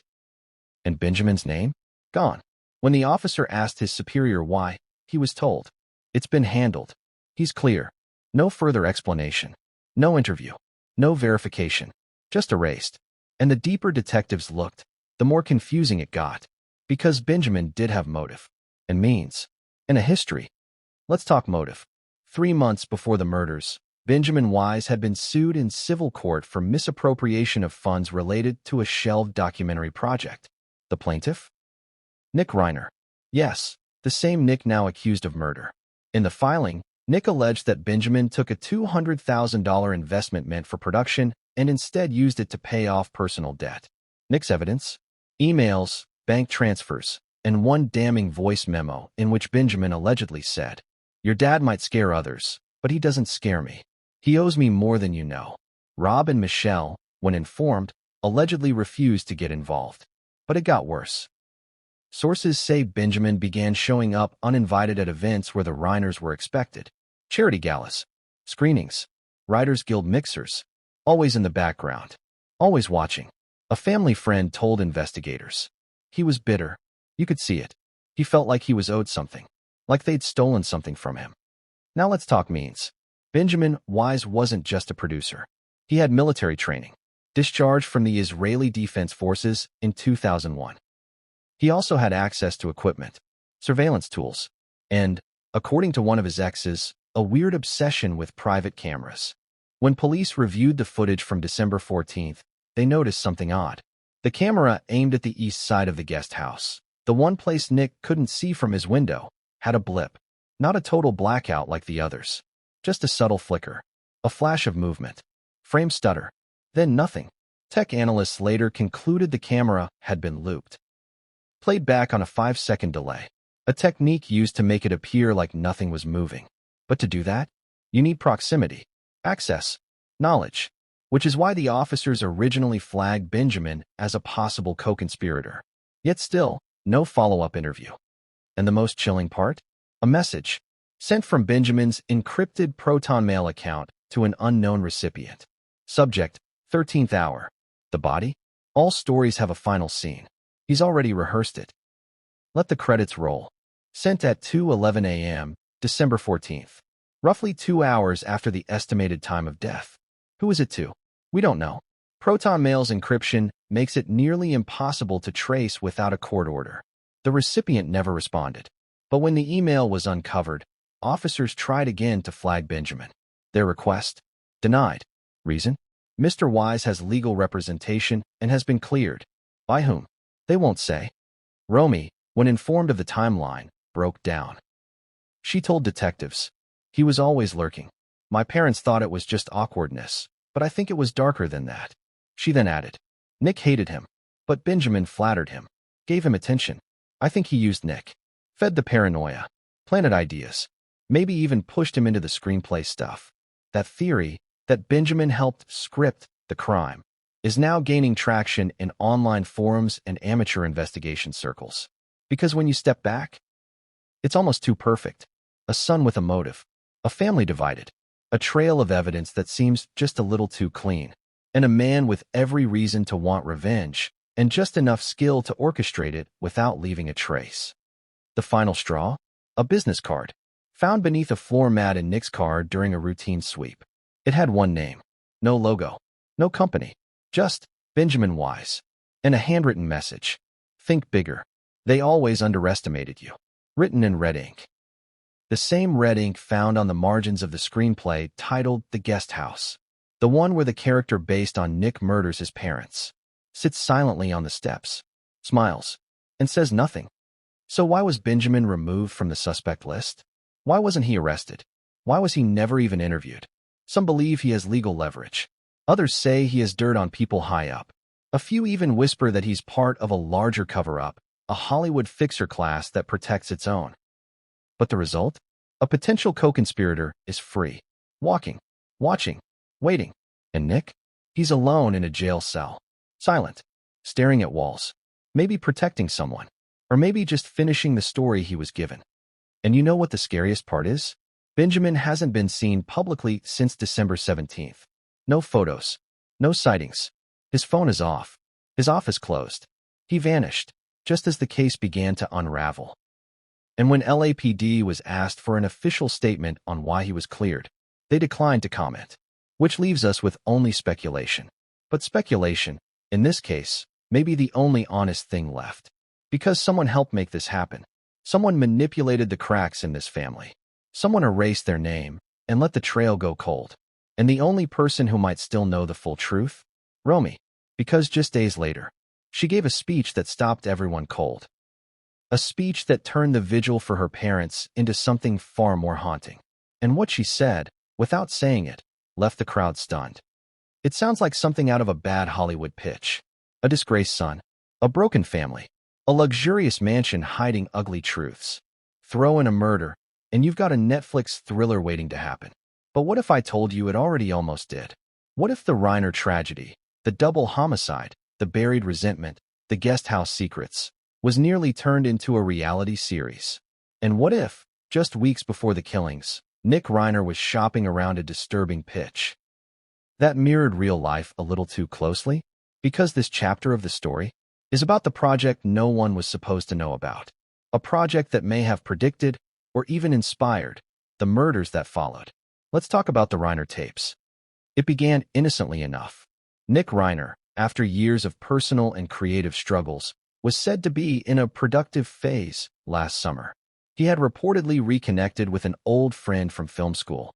And Benjamin's name? Gone. When the officer asked his superior why, he was told, "It's been handled. He's clear. No further explanation. No interview. No verification. Just erased." And the deeper detectives looked, the more confusing it got. Because Benjamin did have motive. And means. And a history. Let's talk motive. 3 months before the murders, Benjamin Wise had been sued in civil court for misappropriation of funds related to a shelved documentary project. The plaintiff? Nick Reiner. Yes, the same Nick now accused of murder. In the filing, Nick alleged that Benjamin took a $200,000 investment meant for production and instead used it to pay off personal debt. Nick's evidence? Emails, bank transfers, and one damning voice memo in which Benjamin allegedly said, "Your dad might scare others, but he doesn't scare me. He owes me more than you know." Rob and Michelle, when informed, allegedly refused to get involved. But it got worse. Sources say Benjamin began showing up uninvited at events where the Reiners were expected. Charity galas, screenings, Writers Guild mixers, always in the background, always watching. A family friend told investigators. He was bitter. You could see it. He felt like he was owed something, like they'd stolen something from him. Now let's talk means. Benjamin Wise wasn't just a producer. He had military training, discharged from the Israeli Defense Forces in 2001. He also had access to equipment, surveillance tools, and, according to one of his exes, a weird obsession with private cameras. When police reviewed the footage from December 14th, they noticed something odd. The camera aimed at the east side of the guest house, the one place Nick couldn't see from his window, had a blip. Not a total blackout like the others. Just a subtle flicker. A flash of movement. Frame stutter. Then nothing. Tech analysts later concluded the camera had been looped. Played back on a 5-second delay. A technique used to make it appear like nothing was moving. But to do that, you need proximity, access, knowledge. Which is why the officers originally flagged Benjamin as a possible co-conspirator. Yet still, no follow-up interview. And the most chilling part? A message, sent from Benjamin's encrypted Proton Mail account to an unknown recipient. Subject, 13th hour. The body? All stories have a final scene. He's already rehearsed it. Let the credits roll. Sent at 2:11 a.m., December 14th. Roughly 2 hours after the estimated time of death. Who is it to? We don't know. Proton Mail's encryption makes it nearly impossible to trace without a court order. The recipient never responded. But when the email was uncovered, officers tried again to flag Benjamin. Their request? Denied. Reason? Mr. Wise has legal representation and has been cleared. By whom? They won't say. Romy, when informed of the timeline, broke down. She told detectives, "He was always lurking. My parents thought it was just awkwardness, but I think it was darker than that." She then added, "Nick hated him, but Benjamin flattered him, gave him attention. I think he used Nick, fed the paranoia, planted ideas, maybe even pushed him into the screenplay stuff." That theory, that Benjamin helped script the crime, is now gaining traction in online forums and amateur investigation circles. Because when you step back, it's almost too perfect. A son with a motive, a family divided, a trail of evidence that seems just a little too clean, and a man with every reason to want revenge, and just enough skill to orchestrate it without leaving a trace. The final straw? A business card, found beneath a floor mat in Nick's car during a routine sweep. It had one name, no logo, no company, just Benjamin Wise, and a handwritten message. "Think bigger. They always underestimated you." Written in red ink. The same red ink found on the margins of the screenplay titled The Guest House. The one where the character based on Nick murders his parents, sits silently on the steps, smiles, and says nothing. So why was Benjamin removed from the suspect list? Why wasn't he arrested? Why was he never even interviewed? Some believe he has legal leverage. Others say he has dirt on people high up. A few even whisper that he's part of a larger cover-up, a Hollywood fixer class that protects its own. But the result? A potential co-conspirator is free, walking, watching, waiting. And Nick? He's alone in a jail cell, silent, staring at walls, maybe protecting someone, or maybe just finishing the story he was given. And you know what the scariest part is? Benjamin hasn't been seen publicly since December 17th. No photos, no sightings. His phone is off, his office closed. He vanished, just as the case began to unravel. And when LAPD was asked for an official statement on why he was cleared, they declined to comment, which leaves us with only speculation. But speculation, in this case, may be the only honest thing left. Because someone helped make this happen. Someone manipulated the cracks in this family. Someone erased their name and let the trail go cold. And the only person who might still know the full truth? Romy. Because just days later, she gave a speech that stopped everyone cold. A speech that turned the vigil for her parents into something far more haunting. And what she said, without saying it, left the crowd stunned. It sounds like something out of a bad Hollywood pitch. A disgraced son, a broken family, a luxurious mansion hiding ugly truths. Throw in a murder, and you've got a Netflix thriller waiting to happen. But what if I told you it already almost did? What if the Reiner tragedy, the double homicide, the buried resentment, the guest house secrets, was nearly turned into a reality series? And what if, just weeks before the killings, Nick Reiner was shopping around a disturbing pitch? That mirrored real life a little too closely, because this chapter of the story is about the project no one was supposed to know about. A project that may have predicted, or even inspired, the murders that followed. Let's talk about the Reiner tapes. It began innocently enough. Nick Reiner, after years of personal and creative struggles, was said to be in a productive phase last summer. He had reportedly reconnected with an old friend from film school,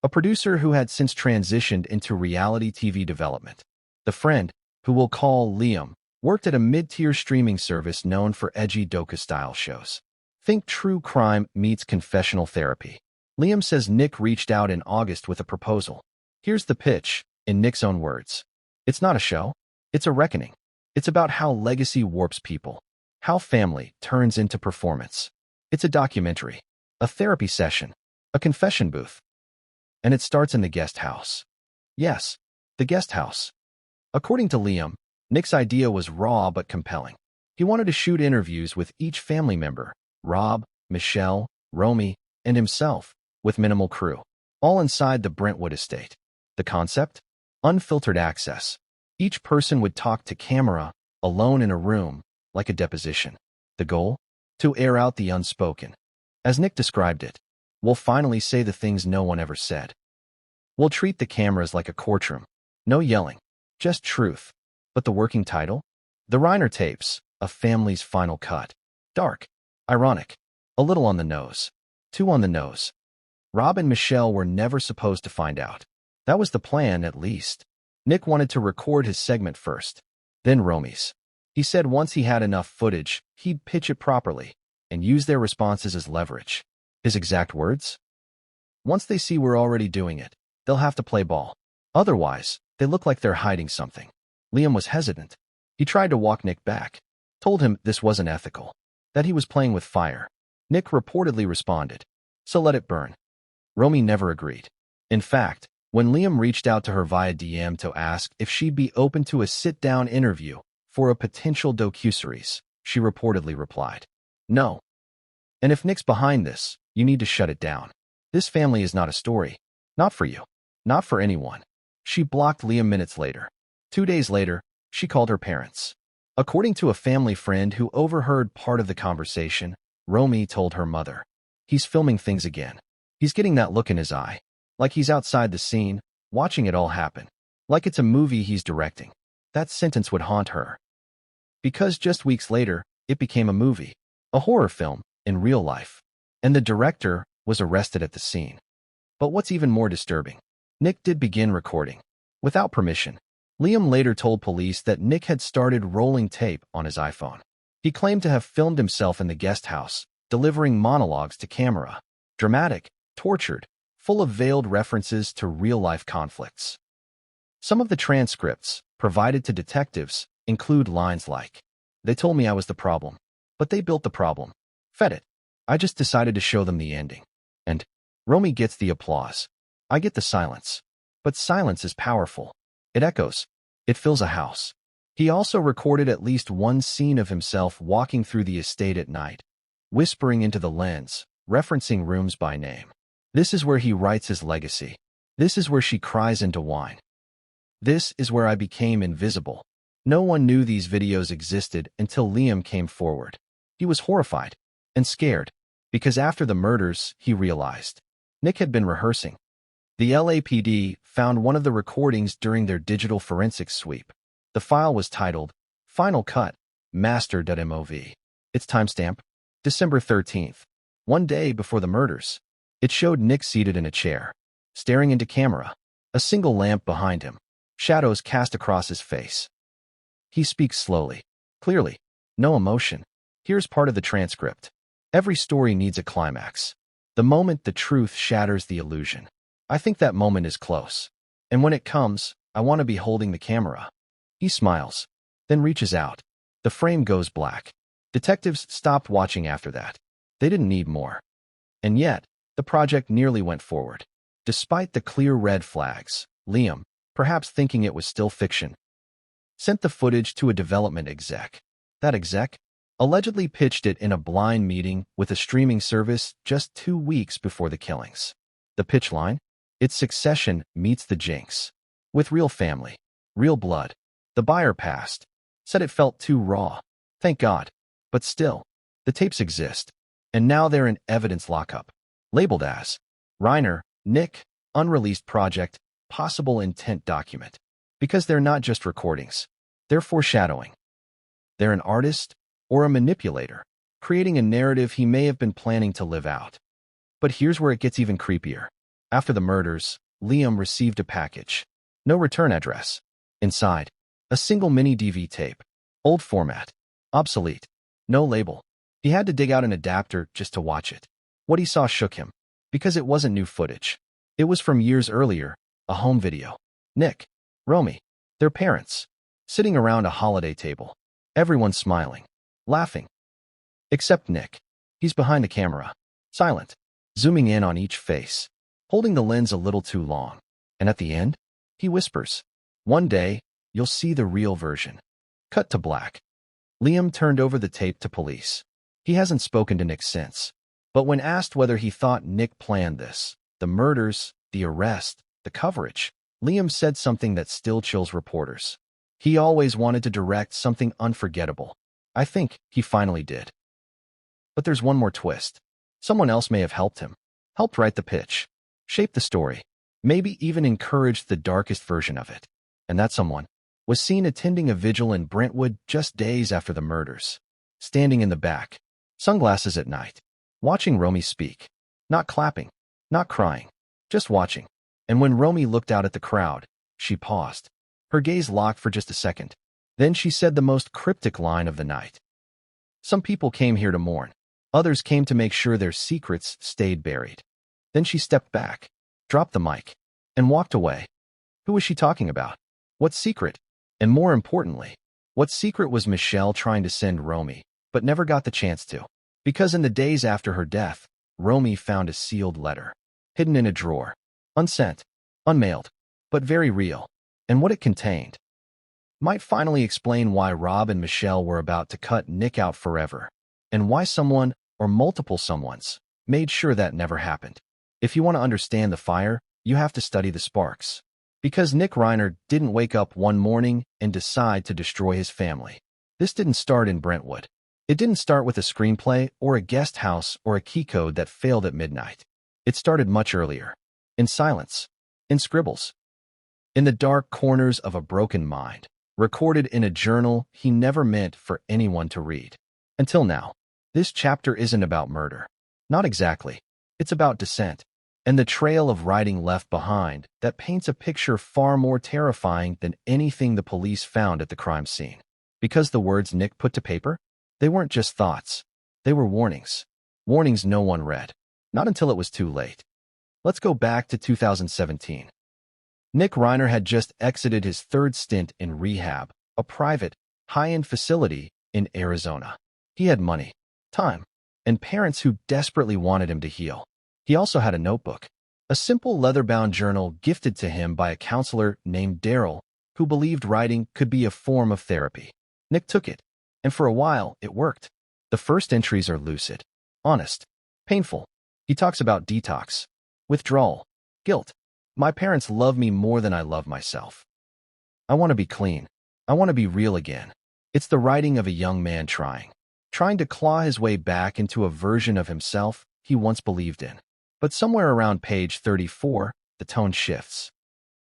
a producer who had since transitioned into reality TV development. The friend, who we'll call Liam, worked at a mid-tier streaming service known for edgy docu-style shows. Think true crime meets confessional therapy. Liam says Nick reached out in August with a proposal. Here's the pitch, in Nick's own words. It's not a show. It's a reckoning. It's about how legacy warps people, how family turns into performance. It's a documentary, a therapy session, a confession booth. And it starts in the guest house. Yes, the guest house. According to Liam, Nick's idea was raw but compelling. He wanted to shoot interviews with each family member, Rob, Michelle, Romy, and himself, with minimal crew, all inside the Brentwood estate. The concept? Unfiltered access. Each person would talk to camera, alone in a room, like a deposition. The goal? To air out the unspoken. As Nick described it, we'll finally say the things no one ever said. We'll treat the cameras like a courtroom. No yelling, just truth. But the working title? The Reiner Tapes, A Family's Final Cut. Dark, ironic, a little on the nose. Too on the nose. Rob and Michelle were never supposed to find out. That was the plan, at least. Nick wanted to record his segment first, then Romy's. He said once he had enough footage, he'd pitch it properly and use their responses as leverage. His exact words? Once they see we're already doing it, they'll have to play ball. Otherwise, they look like they're hiding something. Liam was hesitant. He tried to walk Nick back, told him this wasn't ethical, that he was playing with fire. Nick reportedly responded, "So let it burn." Romy never agreed. In fact, when Liam reached out to her via DM to ask if she'd be open to a sit-down interview for a potential docuseries, she reportedly replied, "No. And if Nick's behind this, you need to shut it down. This family is not a story. Not for you. Not for anyone." She blocked Liam minutes later. 2 days later, she called her parents. According to a family friend who overheard part of the conversation, Romy told her mother, "He's filming things again. He's getting that look in his eye. Like he's outside the scene, watching it all happen. Like it's a movie he's directing." That sentence would haunt her. Because just weeks later, it became a movie. A horror film, in real life. And the director was arrested at the scene. But what's even more disturbing? Nick did begin recording. Without permission. Liam later told police that Nick had started rolling tape on his iPhone. He claimed to have filmed himself in the guest house, delivering monologues to camera. Dramatic, tortured, full of veiled references to real-life conflicts. Some of the transcripts, provided to detectives, include lines like, "They told me I was the problem, but they built the problem. Fed it. I just decided to show them the ending." And, "Romy gets the applause. I get the silence." But silence is powerful. It echoes. It fills a house. He also recorded at least one scene of himself walking through the estate at night, whispering into the lens, referencing rooms by name. This is where he writes his legacy. This is where she cries into wine. This is where I became invisible. No one knew these videos existed until Liam came forward. He was horrified and scared because after the murders, he realized Nick had been rehearsing. The LAPD found one of the recordings during their digital forensics sweep. The file was titled Final Cut, Master.mov. Its timestamp, December 13th, one day before the murders. It showed Nick seated in a chair, staring into camera, a single lamp behind him, shadows cast across his face. He speaks slowly, clearly, no emotion. Here's part of the transcript. Every story needs a climax. The moment the truth shatters the illusion. I think that moment is close. And when it comes, I want to be holding the camera. He smiles, then reaches out. The frame goes black. Detectives stopped watching after that. They didn't need more. And yet, the project nearly went forward. Despite the clear red flags, Liam, perhaps thinking it was still fiction, sent the footage to a development exec. That exec allegedly pitched it in a blind meeting with a streaming service just 2 weeks before the killings. The pitch line? It's Succession meets the Jinx. With real family, real blood. The buyer passed. Said it felt too raw. Thank God. But still, the tapes exist. And now they're in evidence lockup. Labeled as Reiner, Nick, unreleased project, possible intent document. Because they're not just recordings. They're foreshadowing. They're an artist or a manipulator, creating a narrative he may have been planning to live out. But here's where it gets even creepier. After the murders, Liam received a package. No return address. Inside, a single mini DV tape. Old format. Obsolete. No label. He had to dig out an adapter just to watch it. What he saw shook him. Because it wasn't new footage. It was from years earlier, a home video. Nick, Romy, their parents, sitting around a holiday table. Everyone smiling, laughing. Except Nick. He's behind the camera. Silent. Zooming in on each face. Holding the lens a little too long. And at the end, he whispers, "One day, you'll see the real version." Cut to black. Liam turned over the tape to police. He hasn't spoken to Nick since. But when asked whether he thought Nick planned this, the murders, the arrest, the coverage, Liam said something that still chills reporters. He always wanted to direct something unforgettable. I think he finally did. But there's one more twist. Someone else may have helped him. Helped write the pitch. Shaped the story. Maybe even encouraged the darkest version of it. And that someone was seen attending a vigil in Brentwood just days after the murders. Standing in the back. Sunglasses at night. Watching Romy speak. Not clapping, not crying, just watching. And when Romy looked out at the crowd, she paused. Her gaze locked for just a second. Then she said the most cryptic line of the night. Some people came here to mourn. Others came to make sure their secrets stayed buried. Then she stepped back, dropped the mic, and walked away. Who was she talking about? What secret? And more importantly, what secret was Michelle trying to send Romy, but never got the chance to? Because in the days after her death, Romy found a sealed letter, hidden in a drawer, unsent, unmailed, but very real. And what it contained might finally explain why Rob and Michelle were about to cut Nick out forever, and why someone, or multiple someones, made sure that never happened. If you want to understand the fire, you have to study the sparks. Because Nick Reiner didn't wake up one morning and decide to destroy his family. This didn't start in Brentwood. It didn't start with a screenplay or a guest house or a key code that failed at midnight. It started much earlier. In silence. In scribbles. In the dark corners of a broken mind. Recorded in a journal he never meant for anyone to read. Until now. This chapter isn't about murder. Not exactly. It's about descent. And the trail of writing left behind that paints a picture far more terrifying than anything the police found at the crime scene. Because the words Nick put to paper, they weren't just thoughts. They were warnings. Warnings no one read. Not until it was too late. Let's go back to 2017. Nick Reiner had just exited his third stint in rehab, a private, high-end facility in Arizona. He had money, time, and parents who desperately wanted him to heal. He also had a notebook, a simple leather-bound journal gifted to him by a counselor named Daryl, who believed writing could be a form of therapy. Nick took it, and for a while, it worked. The first entries are lucid, honest, painful. He talks about detox, withdrawal, guilt. My parents love me more than I love myself. I want to be clean. I want to be real again. It's the writing of a young man trying to claw his way back into a version of himself he once believed in. But somewhere around page 34, the tone shifts.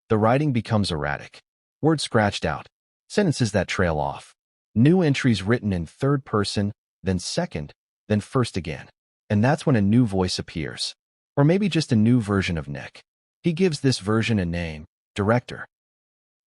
The writing becomes erratic. Words scratched out. Sentences that trail off. New entries written in third person, then second, then first again. And that's when a new voice appears. Or maybe just a new version of Nick. He gives this version a name, director.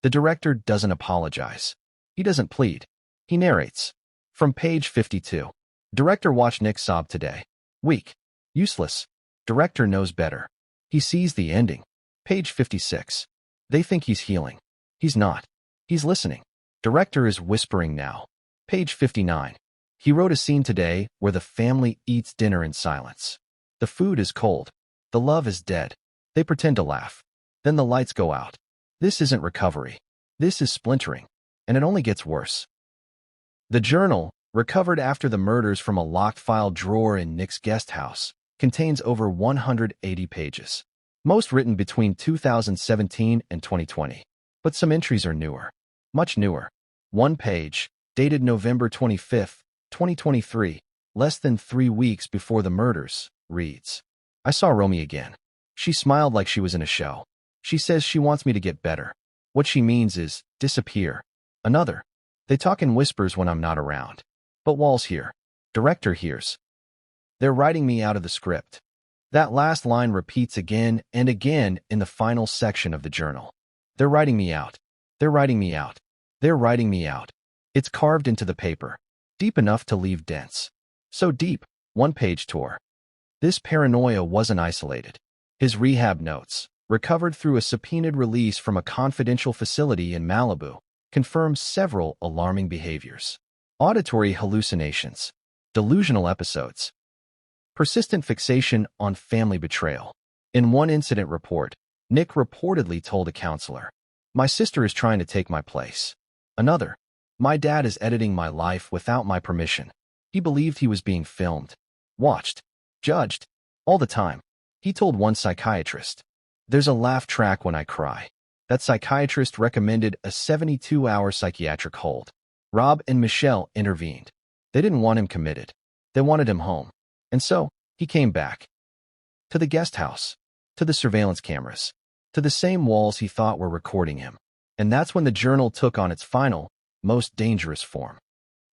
The director doesn't apologize. He doesn't plead. He narrates. From page 52. Director watched Nick sob today. Weak. Useless. Director knows better. He sees the ending. Page 56. They think he's healing. He's not. He's listening. Director is whispering now. Page 59. He wrote a scene today where the family eats dinner in silence. The food is cold. The love is dead. They pretend to laugh. Then the lights go out. This isn't recovery. This is splintering. And it only gets worse. The journal, recovered after the murders from a locked file drawer in Nick's guest house, contains over 180 pages. Most written between 2017 and 2020. But some entries are newer. Much newer. One page, dated November 25, 2023, less than 3 weeks before the murders, reads, I saw Romy again. She smiled like she was in a show. She says she wants me to get better. What she means is, disappear. Another. They talk in whispers when I'm not around. But Wall's here. Director hears. They're writing me out of the script. That last line repeats again and again in the final section of the journal. They're writing me out. They're writing me out. They're writing me out. It's carved into the paper. Deep enough to leave dents. So deep, one-page tour. This paranoia wasn't isolated. His rehab notes, recovered through a subpoenaed release from a confidential facility in Malibu, confirms several alarming behaviors. Auditory hallucinations. Delusional episodes. Persistent fixation on family betrayal. In one incident report, Nick reportedly told a counselor, My sister is trying to take my place. Another, My dad is editing my life without my permission. He believed he was being filmed, watched, judged, all the time. He told one psychiatrist, There's a laugh track when I cry. That psychiatrist recommended a 72-hour psychiatric hold. Rob and Michelle intervened. They didn't want him committed. They wanted him home. And so, he came back. To the guest house. To the surveillance cameras. To the same walls he thought were recording him. And that's when the journal took on its final, most dangerous form.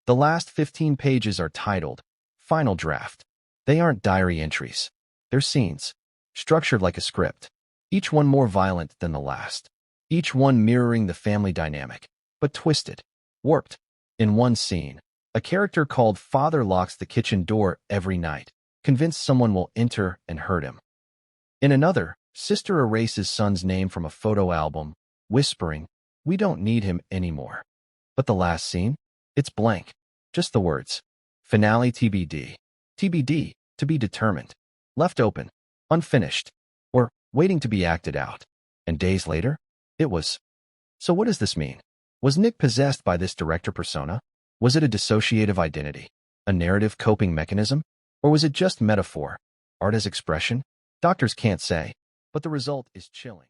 The last 15 pages are titled, Final Draft. They aren't diary entries. They're scenes, structured like a script, each one more violent than the last, each one mirroring the family dynamic, but twisted, warped. In one scene, a character called Father locks the kitchen door every night, convinced someone will enter and hurt him. In another, Sister erases son's name from a photo album, whispering, "We don't need him anymore." But the last scene? It's blank. Just the words. Finale TBD. TBD, to be determined. Left open, unfinished, or waiting to be acted out. And days later, it was. So what does this mean? Was Nick possessed by this director persona? Was it a dissociative identity? A narrative coping mechanism? Or was it just metaphor? Art as expression? Doctors can't say, but the result is chilling.